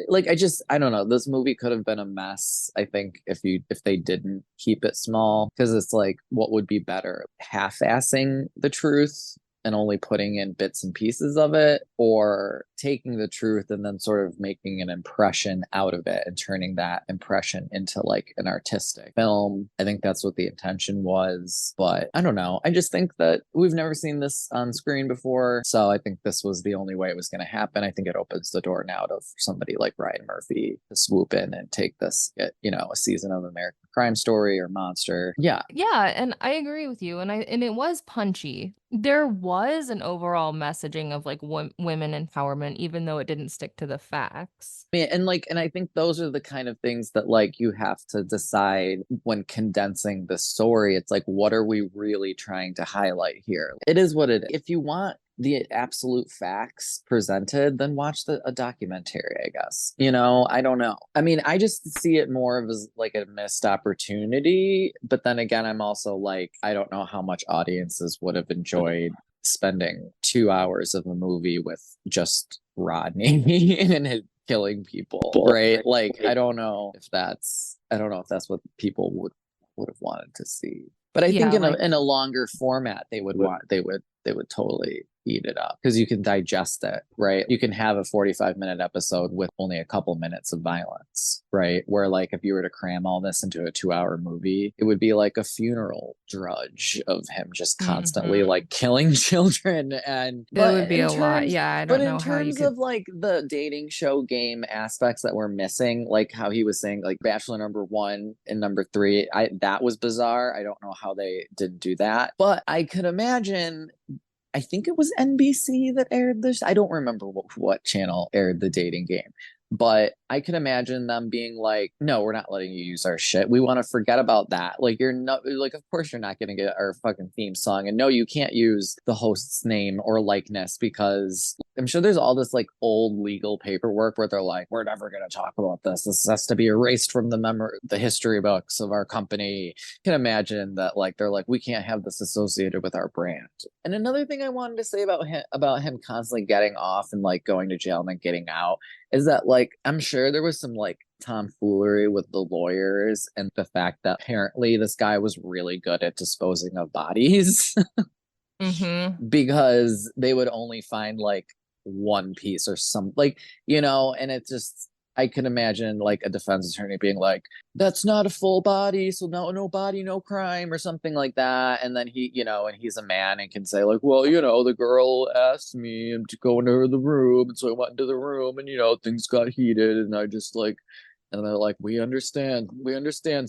like I don't know, this movie could have been a mess. I think if they didn't keep it small, because it's like what would be better, half-assing the truth and only putting in bits and pieces of it, or taking the truth and then sort of making an impression out of it and turning that impression into like an artistic film. I think that's what the intention was, but I don't know. I just think that we've never seen this on screen before, so I think this was the only way it was going to happen. I think it opens the door now to somebody like Ryan Murphy to swoop in and take this, a season of American Crime Story or Monster. Yeah. Yeah, and I agree with you. And it was punchy. There was an overall messaging of like women empowerment, even though it didn't stick to the facts. And I think those are the kind of things that like you have to decide when condensing the story. It's like, what are we really trying to highlight here? It is what it is. If you want the absolute facts presented, then watch a documentary, I guess. I don't know. I mean, I just see it more of as like a missed opportunity. But then again, I'm also like, I don't know how much audiences would have enjoyed spending 2 hours of a movie with just Rodney and his killing people, right? Like I don't know if that's what people would have wanted to see. But I think Yeah, in a like longer format they would totally eat it up because you can digest it, right? You can have a 45-minute episode with only a couple minutes of violence, right? Where like if you were to cram all this into a 2-hour movie, it would be like a funeral drudge of him just constantly Mhm. like killing children. And It but would be in a lot. terms Yeah, I but don't in know how you terms could. of like the dating show game aspects that were missing, like how he was saying, like Bachelor number one and number three, I that was bizarre. I don't know how they didn't do that, but I could imagine. I think it was NBC that aired this. I don't remember what channel aired the dating game, but I can imagine them being like, no, we're not letting you use our shit. We want to forget about that. Like, you're not, like, of course, you're not going to get our fucking theme song. And no, you can't use the host's name or likeness because I'm sure there's all this like old legal paperwork where they're like, we're never going to talk about this. This has to be erased from the history books of our company. Can imagine that like they're like we can't have this associated with our brand. And another thing I wanted to say about him constantly getting off and like going to jail and then getting out is that like I'm sure there was some like tomfoolery with the lawyers and the fact that apparently this guy was really good at disposing of bodies Mhm. because they would only find like one piece or some like and it's just I can imagine like a defense attorney being like, "That's not a full body, so no body, no crime," or something like that. And then and he's a man and can say like, "Well, the girl asked me to go into the room, and so I went into the room, and things got heated, and I just like." And they're like, we understand,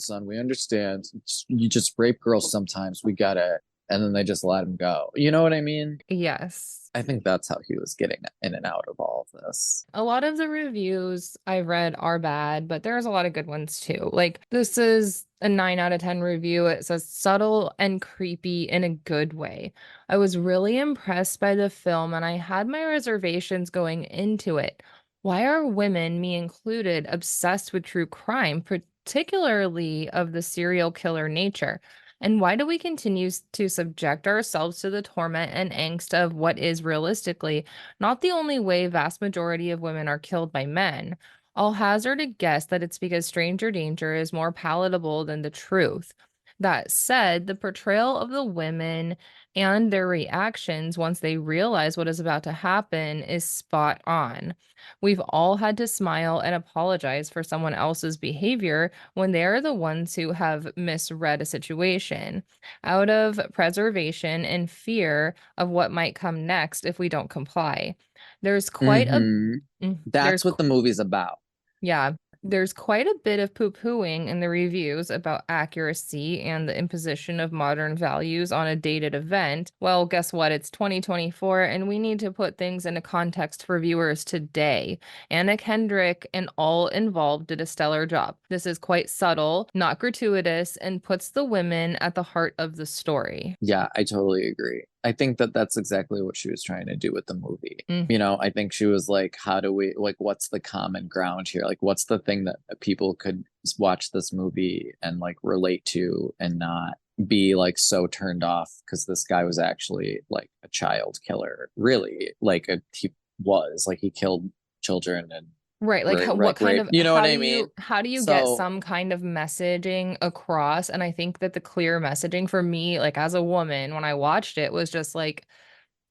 son, we understand. You just rape girls sometimes, we get it. And then they just let him go. You know what I mean? Yes. I think that's how he was getting in and out of all of this. A lot of the reviews I read are bad, but there's a lot of good ones too. Like, this is a 9 out of 10 review. It says subtle and creepy in a good way. I was really impressed by the film and I had my reservations going into it. Why are women, me included, obsessed with true crime, particularly of the serial killer nature? And why do we continue to subject ourselves to the torment and angst of what is realistically not the only way vast majority of women are killed by men? I'll hazard a guess that it's because stranger danger is more palatable than the truth. That said, the portrayal of the women and their reactions once they realize what is about to happen is spot on. We've all had to smile and apologize for someone else's behavior when they're the ones who have misread a situation, out of preservation and fear of what might come next if we don't comply. There's quite a Mm-hmm. That's there's what the movie's about. yeah, there's quite a bit of poo-pooing in the reviews about accuracy and the imposition of modern values on a dated event. Well, guess what? It's 2024 and we need to put things into context for viewers today. Anna Kendrick and all involved did a stellar job. This is quite subtle, not gratuitous, and puts the women at the heart of the story. Yeah, I totally agree. I think that that's exactly what she was trying to do with the movie. Mm. I think she was like, how do we, like, what's the common ground here? Like, what's the thing that people could watch this movie and like relate to and not be like so turned off because this guy was actually like a child killer, really? Like, he was like, he killed children and Right, like what kind rape. of You know what I mean? how do you get So, some kind of messaging across? And I think that the clear messaging for me, like as a woman, when I watched it, was just like,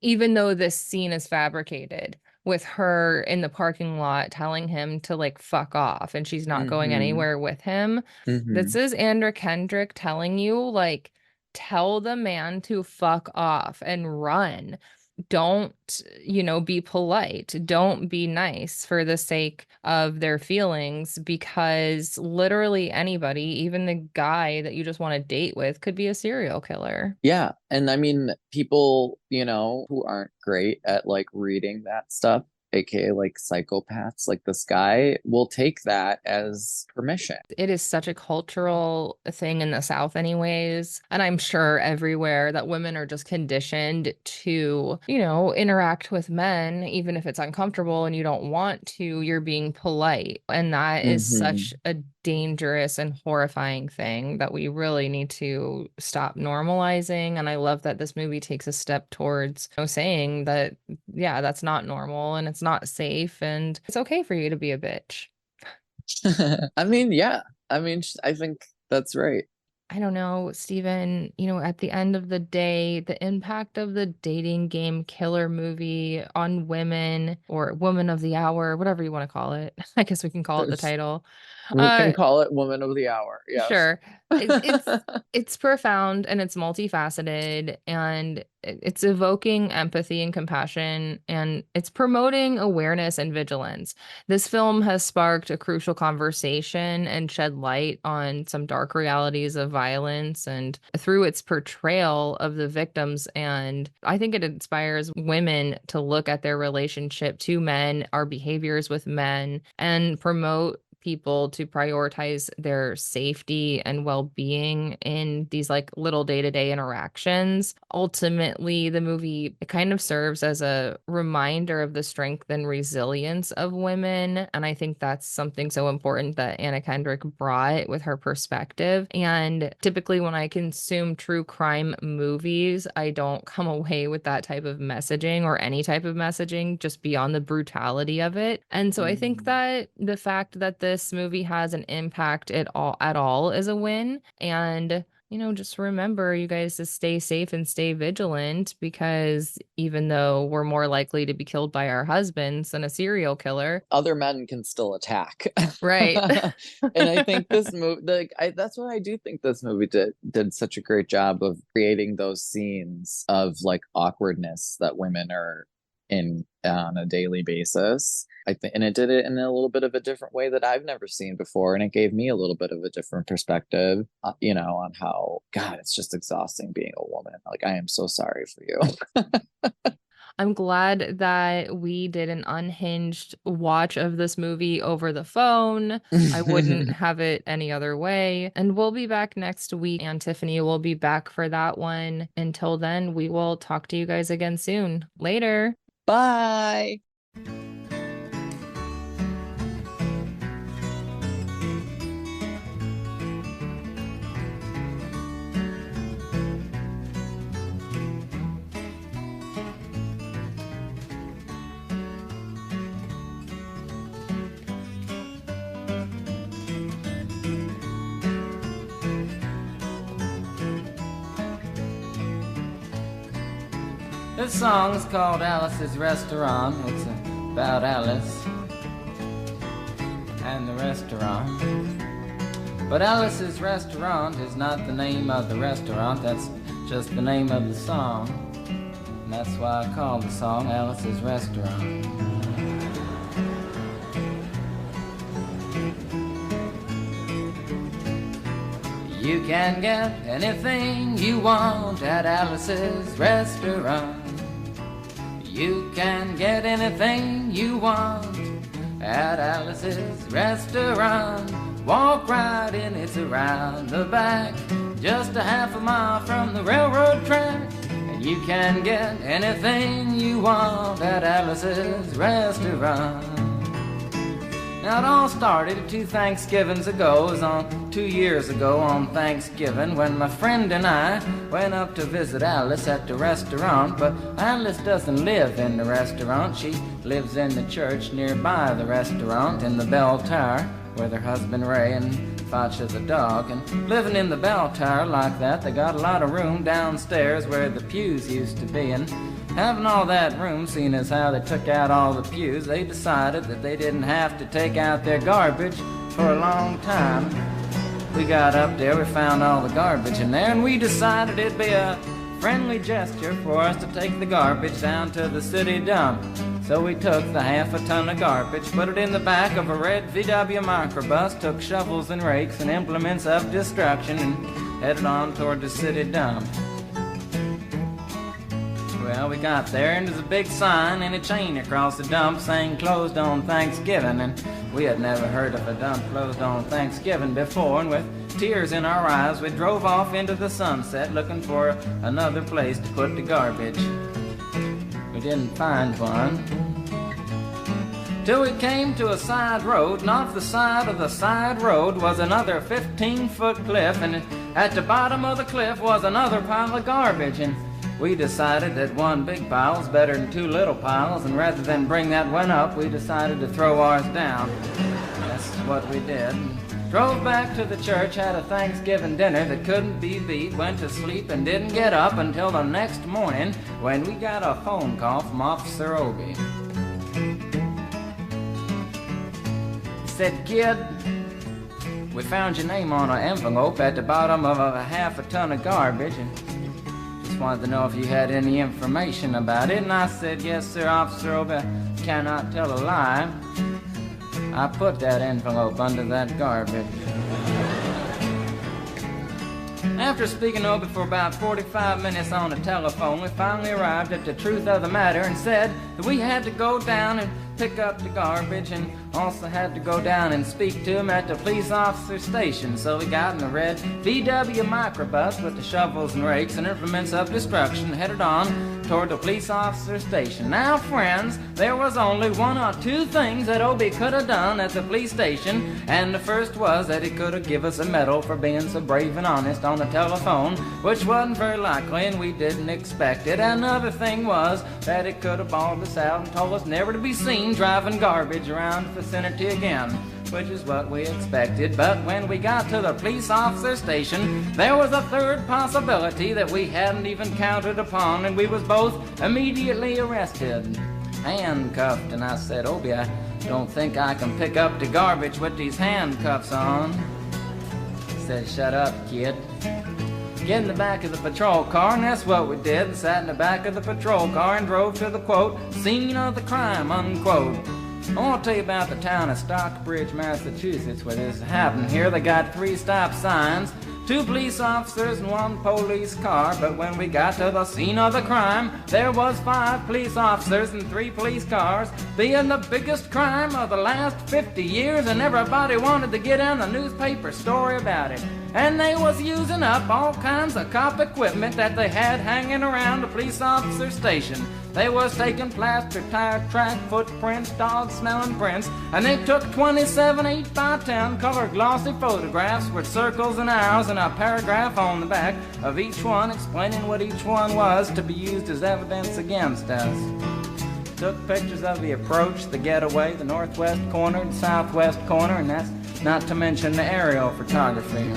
even though this scene is fabricated with her in the parking lot telling him to like fuck off and she's not going mm-hmm, anywhere with him, this mm-hmm. is Andra Kendrick telling you, like, tell the man to fuck off and run. Don't, be polite. Don't be nice for the sake of their feelings because literally anybody, even the guy that you just want to date with, could be a serial killer. Yeah. And I mean, people, who aren't great at like reading that stuff, aka like psychopaths, like this guy, will take that as permission. It is such a cultural thing in the South, anyways. And I'm sure everywhere that women are just conditioned to, interact with men, even if it's uncomfortable and you don't want to, you're being polite. And that is Mm-hmm. such a dangerous and horrifying thing that we really need to stop normalizing. And I love that this movie takes a step towards saying that, yeah, that's not normal and it's not safe and it's okay for you to be a bitch. I mean, yeah. I mean, I think that's right. I don't know, Steven, at the end of the day, the impact of the dating game killer movie on women or woman of the hour, whatever you want to call it. I guess we can call it the There's, title. we can Uh, call it Woman of the Hour. Yes. Sure. It's profound and it's multifaceted and it's evoking empathy and compassion and it's promoting awareness and vigilance. This film has sparked a crucial conversation and shed light on some dark realities of violence and through its portrayal of the victims. And I think it inspires women to look at their relationship to men, our behaviors with men, and promote people to prioritize their safety and well-being in these like little day-to-day interactions. Ultimately, the movie it kind of serves as a reminder of the strength and resilience of women, and I think that's something so important that Anna Kendrick brought with her perspective. And typically when I consume true crime movies, I don't come away with that type of messaging or any type of messaging just beyond the brutality of it. And so I think Mhm. that the fact that this movie has an impact at all is a win. And just remember, you guys, to stay safe and stay vigilant because even though we're more likely to be killed by our husbands than a serial killer, Other men can still attack. right? And I think this movie, that's what I do think this movie did such a great job of creating those scenes of like awkwardness that women are in on a daily basis. I think, and it did it in a little bit of a different way that I've never seen before, and it gave me a little bit of a different perspective, on how God, it's just exhausting being a woman. Like I am so sorry for you. I'm glad that we did an unhinged watch of this movie over the phone. I wouldn't have it any other way. And we'll be back next week, and Tiffany will be back for that one. Until then, we will talk to you guys again soon. Later. Bye. This song is called Alice's Restaurant. It's about Alice and the restaurant. But Alice's Restaurant is not the name of the restaurant, that's just the name of the song. And that's why I call the song Alice's Restaurant. You can get anything you want at Alice's Restaurant. You can get anything you want at Alice's Restaurant. Walk right in, it's around the back, just a half a mile from the railroad track. And you can get anything you want at Alice's Restaurant. Now it all started 2 Thanksgivings ago. It was on 2 years ago on Thanksgiving when my friend and I went up to visit Alice at the restaurant. But Alice doesn't live in the restaurant. She lives in the church nearby the restaurant in the bell tower with her husband Ray and Facha the dog. And living in the bell tower like that, they got a lot of room downstairs where the pews used to be. And having all that room, seeing as how they took out all the pews, they decided that they didn't have to take out their garbage for a long time. We got up there, we found all the garbage in there, and we decided it'd be a friendly gesture for us to take the garbage down to the city dump. So we took the half a ton of garbage, put it in the back of a red VW microbus, took shovels and rakes and implements of destruction, and headed on toward the city dump. Well, we got there, and there's a big sign and a chain across the dump saying closed on Thanksgiving, and we had never heard of a dump closed on Thanksgiving before, and with tears in our eyes, we drove off into the sunset looking for another place to put the garbage. We didn't find one till we came to a side road, and off the side of the side road was another 15-foot cliff, and at the bottom of the cliff was another pile of garbage. And we decided that one big pile was better than 2 little piles, and rather than bring that one up, we decided to throw ours down. That's what we did. Drove back to the church, had a Thanksgiving dinner that couldn't be beat, went to sleep and didn't get up until the next morning when we got a phone call from Officer Obie. He said, "Kid, we found your name on an envelope at the bottom of a half a ton of garbage and just wanted to know if you had any information about it." And I said, "Yes, sir, Officer Obie, I cannot tell a lie. I put that envelope under that garbage." After speaking to Obie for about 45 minutes on the telephone, we finally arrived at the truth of the matter and said that we had to go down and pick up the garbage and also had to go down and speak to him at the police officer station. So we got in the red VW microbus with the shovels and rakes and implements of destruction and headed on toward the police officer station. Now, friends, there was only one or two things that Obie could have done at the police station, and the first was that he could have given us a medal for being so brave and honest on the telephone, which wasn't very likely and we didn't expect it. Another thing was that he could have bawled us out and told us never to be seen driving garbage around the vicinity again, which is what we expected. But when we got to the police officer station, there was a third possibility that we hadn't even counted upon, and we was both immediately arrested, handcuffed. And I said, "Obie, I don't think I can pick up the garbage with these handcuffs on." He said, "Shut up, kid. Get in the back of the patrol car," and that's what we did, and sat in the back of the patrol car and drove to the, quote, "scene of the crime," unquote. I want to tell you about the town of Stockbridge, Massachusetts, where this happened. Here they got 3 stop signs, 2 police officers and 1 police car, but when we got to the scene of the crime, there was 5 police officers and 3 police cars, being the biggest crime of the last 50 years, and everybody wanted to get in the newspaper story about it. And they was using up all kinds of cop equipment that they had hanging around the police officer station. They was taking plaster, tire track, footprints, dog-smelling prints, and they took 27 8x10 color glossy photographs with circles and arrows and a paragraph on the back of each one explaining what each one was to be used as evidence against us. Took pictures of the approach, the getaway, the northwest corner, the southwest corner, and that's not to mention the aerial photography.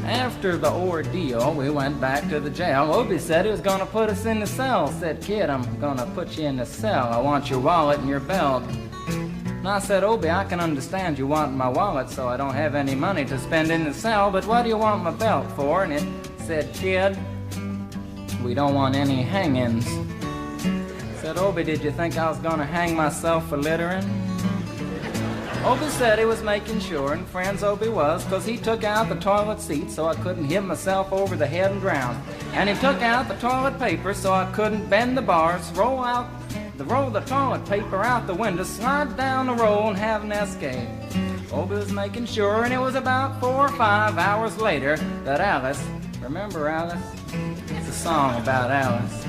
After the ordeal, we went back to the jail. Obie said he was going to put us in the cell. Said, "Kid, I'm going to put you in the cell. I want your wallet and your belt." And I said, "Obie, I can understand you want my wallet so I don't have any money to spend in the cell, but what do you want my belt for?" And it said, "Kid, we don't want any hangings." I said, "Obie, did you think I was going to hang myself for littering?" Obie said he was making sure, and friends Obie was, because he took out the toilet seat so I couldn't hit myself over the head and drown. And he took out the toilet paper so I couldn't bend the bars, roll the toilet paper out the window, slide down the roll, and have an escape. Obie was making sure, and it was about 4 or 5 hours later that Alice, remember Alice? It's a song about Alice.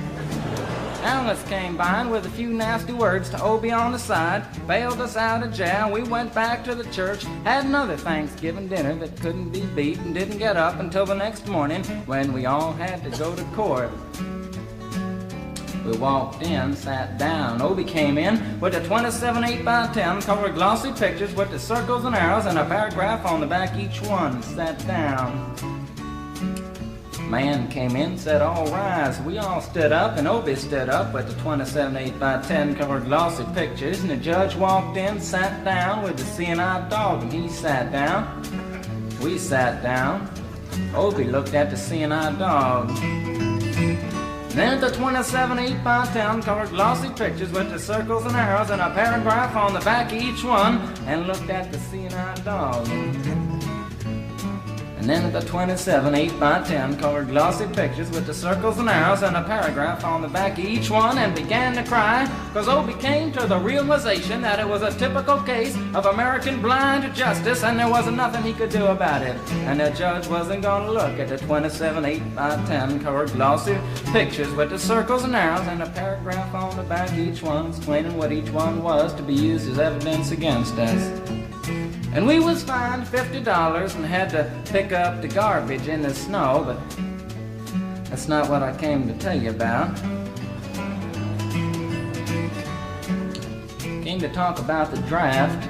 Alice came by and with a few nasty words to Obie on the side, bailed us out of jail. We went back to the church, had another Thanksgiving dinner that couldn't be beat, and didn't get up until the next morning when we all had to go to court. We walked in, sat down. Obie came in with the 27 8x10 colored glossy pictures with the circles and arrows and a paragraph on the back each one. Sat down. Man came in, said, "All rise." We all stood up, and Obie stood up with the 27 8x10 colored glossy pictures, and the judge walked in, sat down with the seeing-eye dog, and he sat down. We sat down. Obie looked at the seeing-eye dog. Then the 27 8x10 colored glossy pictures with the circles and arrows and a paragraph on the back of each one, and looked at the seeing-eye dog. And then the 27 8x10 colored glossy pictures with the circles and arrows and a paragraph on the back of each one, and began to cry, because Obie came to the realization that it was a typical case of American blind justice and there wasn't nothing he could do about it. And the judge wasn't going to look at the 27 8x10 colored glossy pictures with the circles and arrows and a paragraph on the back of each one explaining what each one was to be used as evidence against us. And we was fined $50 and had to pick up the garbage in the snow, but that's not what I came to tell you about. Came to talk about the draft.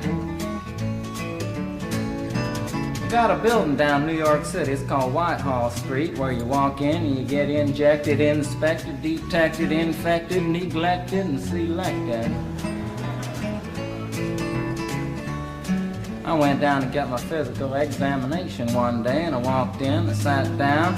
got a building down New York City. It's called Whitehall Street, where you walk in and you get injected, inspected, detected, infected, neglected, and selected. I went down to get my physical examination one day, and I walked in, I sat down,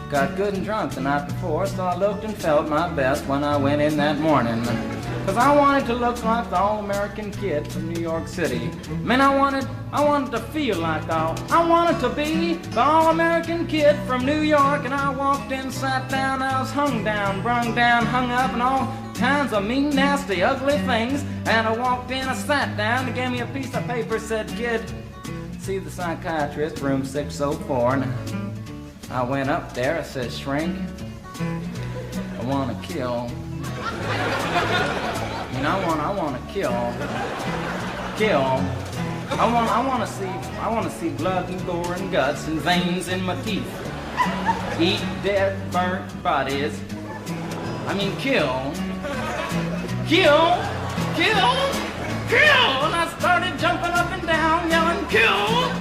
got good and drunk the night before, so I looked and felt my best when I went in that morning. Because I wanted to look like the all-American kid from New York City. Man, I wanted to feel like I wanted to be the all-American kid from New York. And I walked in, sat down, I was hung down, brung down, hung up, and all kinds of mean, nasty, ugly things. And I walked in, I sat down, they gave me a piece of paper, said, "Kid, see the psychiatrist, room 604. And I went up there, I said, "Shrink, I want to kill." I want to kill. I want to see blood and gore and guts and veins in my teeth. Eat dead, burnt bodies. I mean, kill. Kill. And I started jumping up and down, yelling, "Kill!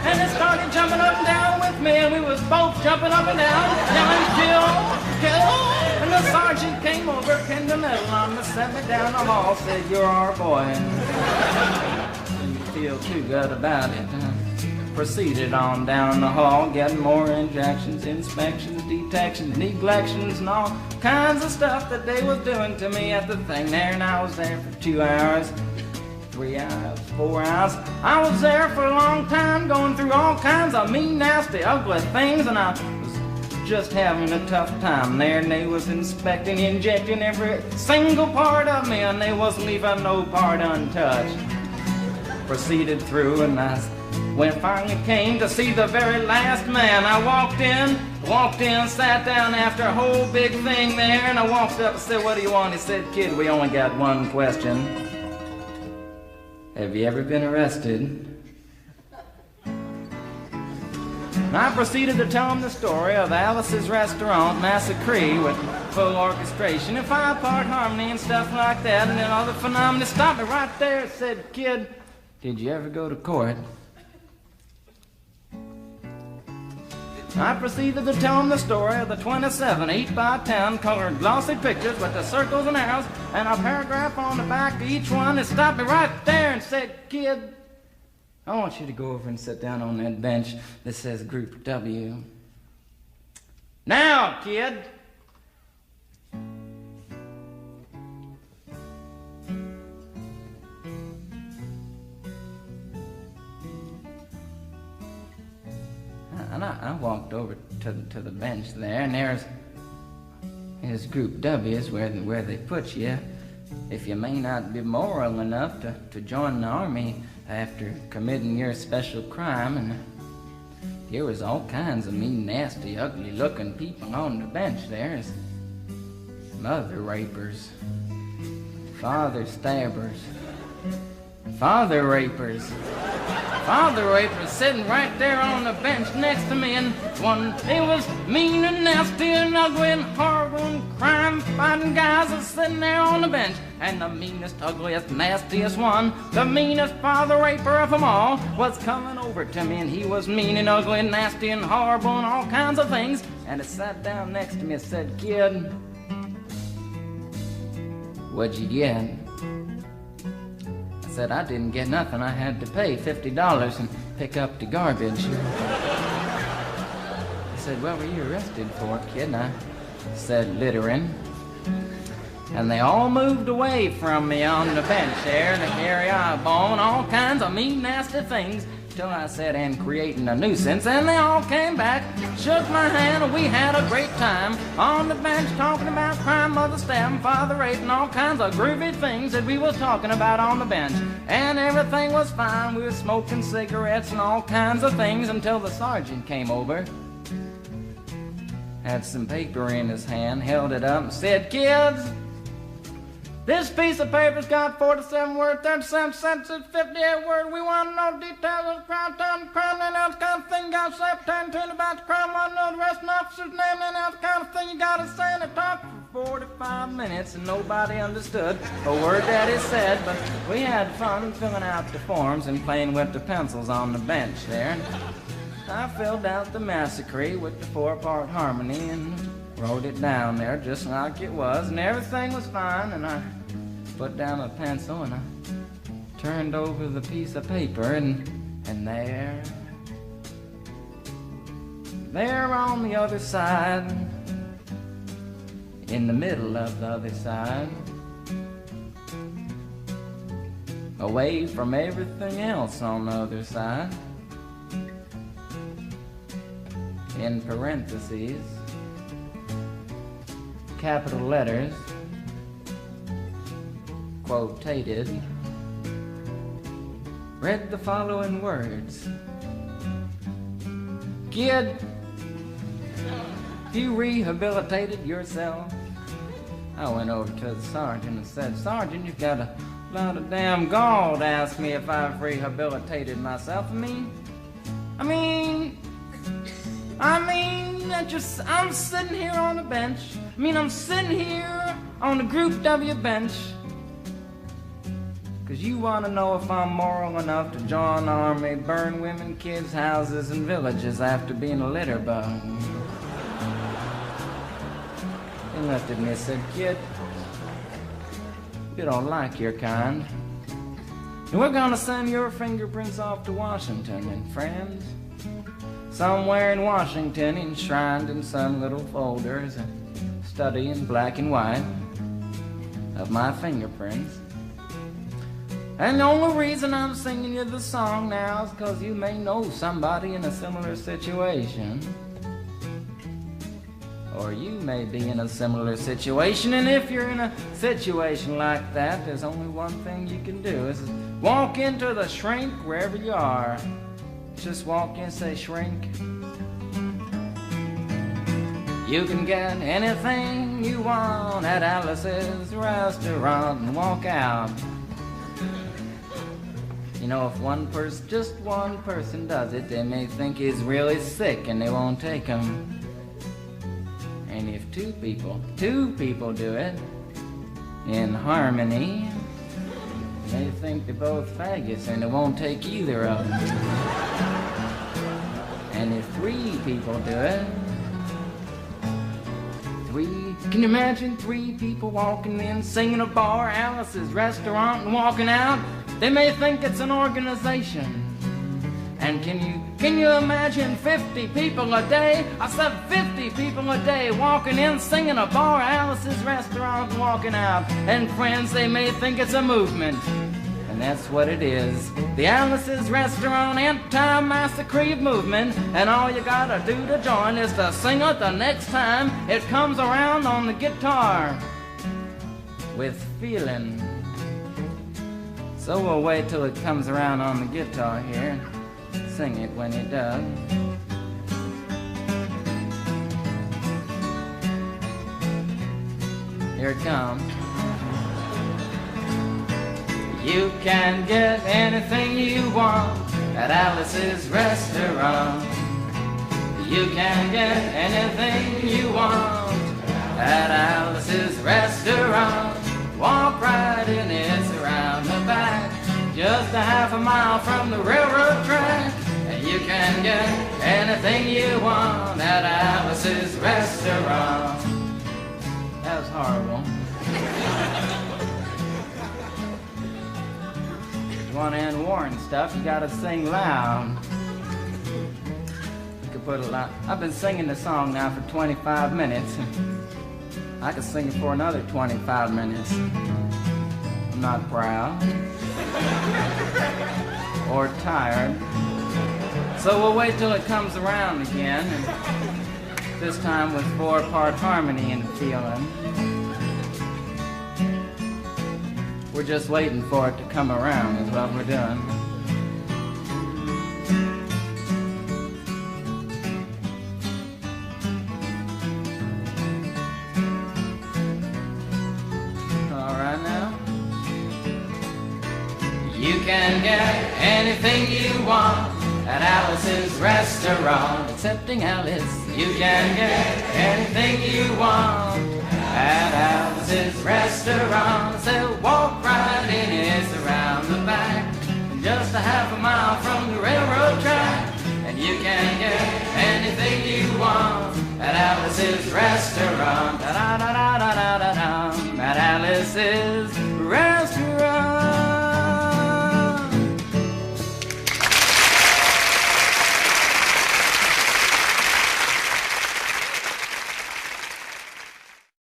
And it started jumping up and down with me, and we was both jumping up and down, yelling, "Kill! And the sergeant came over, pinned the medal on me, set me down the hall, said, "You're our boy." And you feel too good about it. Proceeded on down the hall, getting more injections, inspections, detections, neglections, and all kinds of stuff that they was doing to me at the thing there. And I was there for 2 hours, 3 hours, 4 hours. I was there for a long time, going through all kinds of mean, nasty, ugly things, and I was just having a tough time there. And they was inspecting, injecting every single part of me, and they wasn't leaving no part untouched. Proceeded through, and when I finally came to see the very last man, I walked in, sat down after a whole big thing there, and I walked up and said, "What do you want?" He said, "Kid, we only got one question. Have you ever been arrested?" And I proceeded to tell him the story of Alice's Restaurant Massacre with full orchestration and 5-part harmony and stuff like that, and then all the phenomena stopped me right there and said, "Kid, did you ever go to court?" I proceeded to tell him the story of the 27 8x10 colored glossy pictures with the circles and arrows and a paragraph on the back of each one. It stopped me right there and said, "Kid, I want you to go over and sit down on that bench that says Group W. Now, kid." And I walked over to the bench there, and there's Group W is where they put you if you may not be moral enough to join the army after committing your special crime. And there was all kinds of mean, nasty, ugly-looking people on the bench there. There's mother rapers, father stabbers, father rapers sitting right there on the bench next to me, and it was mean and nasty and ugly and horrible and crime-fighting guys are sitting there on the bench. And the meanest, ugliest, nastiest one, the meanest father raper of them all, was coming over to me, and he was mean and ugly and nasty and horrible and all kinds of things. And he sat down next to me and said, "Kid, what'd you get?" I said, "I didn't get nothing. I had to pay $50 and pick up the garbage." He said, "What were you arrested for, kid?" And I said, "Littering." And they all moved away from me on the bench there to carry eyeball and all kinds of mean, nasty things, till I said, "And creating a nuisance," and they all came back, shook my hand, and we had a great time on the bench talking about crime, mother stabbing, father raping, all kinds of groovy things that we was talking about on the bench. And everything was fine. We were smoking cigarettes and all kinds of things until the sergeant came over, had some paper in his hand, held it up and said, "Kids, this piece of paper's got 47 words, 37 sentences, 58 words. We want to know details of the crime, time, the crime, and that kind of thing. You got to say, pertaining to it about the crime. Want to know the rest of the officer's name, and that kind of thing. You got to say and talk 45 minutes and nobody understood a word that he said, but we had fun filling out the forms and playing with the pencils on the bench there. And I filled out the massacre with the 4-part harmony and wrote it down there just like it was, and everything was fine, and I put down a pencil and I turned over the piece of paper, and there on the other side, in the middle of the other side, away from everything else on the other side, in parentheses, capital letters, quotated, read the following words. Kid, you rehabilitated yourself. I went over to the sergeant and said, Sergeant, you've got a lot of damn gall to ask me if I've rehabilitated myself. I'm sitting here on a bench. I'm sitting here on the Group W bench. 'Cause you want to know if I'm moral enough to join the army, burn women, kids, houses, and villages after being a litter bug. He looked at me and said, Kid, you don't like your kind. And we're gonna send your fingerprints off to Washington, and friends, somewhere in Washington, enshrined in some little folders, a study in black and white of my fingerprints. And the only reason I'm singing you the song now is because you may know somebody in a similar situation. Or you may be in a similar situation, and if you're in a situation like that, there's only one thing you can do, is walk into the shrink wherever you are. Just walk in and say, shrink. You can get anything you want at Alice's restaurant and walk out. You know, if just one person does it, they may think he's really sick and they won't take him. And if two people do it in harmony, they think they're both faggots and they won't take either of them. And if 3 people do it, can you imagine 3 people walking in, singing a bar, Alice's restaurant, and walking out? They may think it's an organization. And can you imagine 50 people a day? I said 50 people a day walking in, singing a bar, Alice's restaurant, and walking out. And friends, they may think it's a movement. And that's what it is. The Alice's Restaurant Anti-Massacre Movement. And all you gotta do to join is to sing it the next time it comes around on the guitar. With feeling. So we'll wait till it comes around on the guitar here. Sing it when it does. Here it comes. You can get anything you want at Alice's restaurant. You can get anything you want at Alice's restaurant. Walk right in, it's around the back, just a half a mile from the railroad track. And you can get anything you want at Alice's restaurant. That was horrible. If you want to end war and stuff, you gotta sing loud. You could put a lot. I've been singing the song now for 25 minutes. I could sing it for another 25 minutes. I'm not proud or tired. So we'll wait till it comes around again, and this time with 4-part harmony and feeling. We're just waiting for it to come around is what we're doing. You can get anything you want at Alice's restaurant. Excepting Alice, you can get anything you want at Alice's restaurant. So walk right in, it's around the back, just a half a mile from the railroad track. And you can get anything you want at Alice's restaurant. Da da da da da da da. At Alice's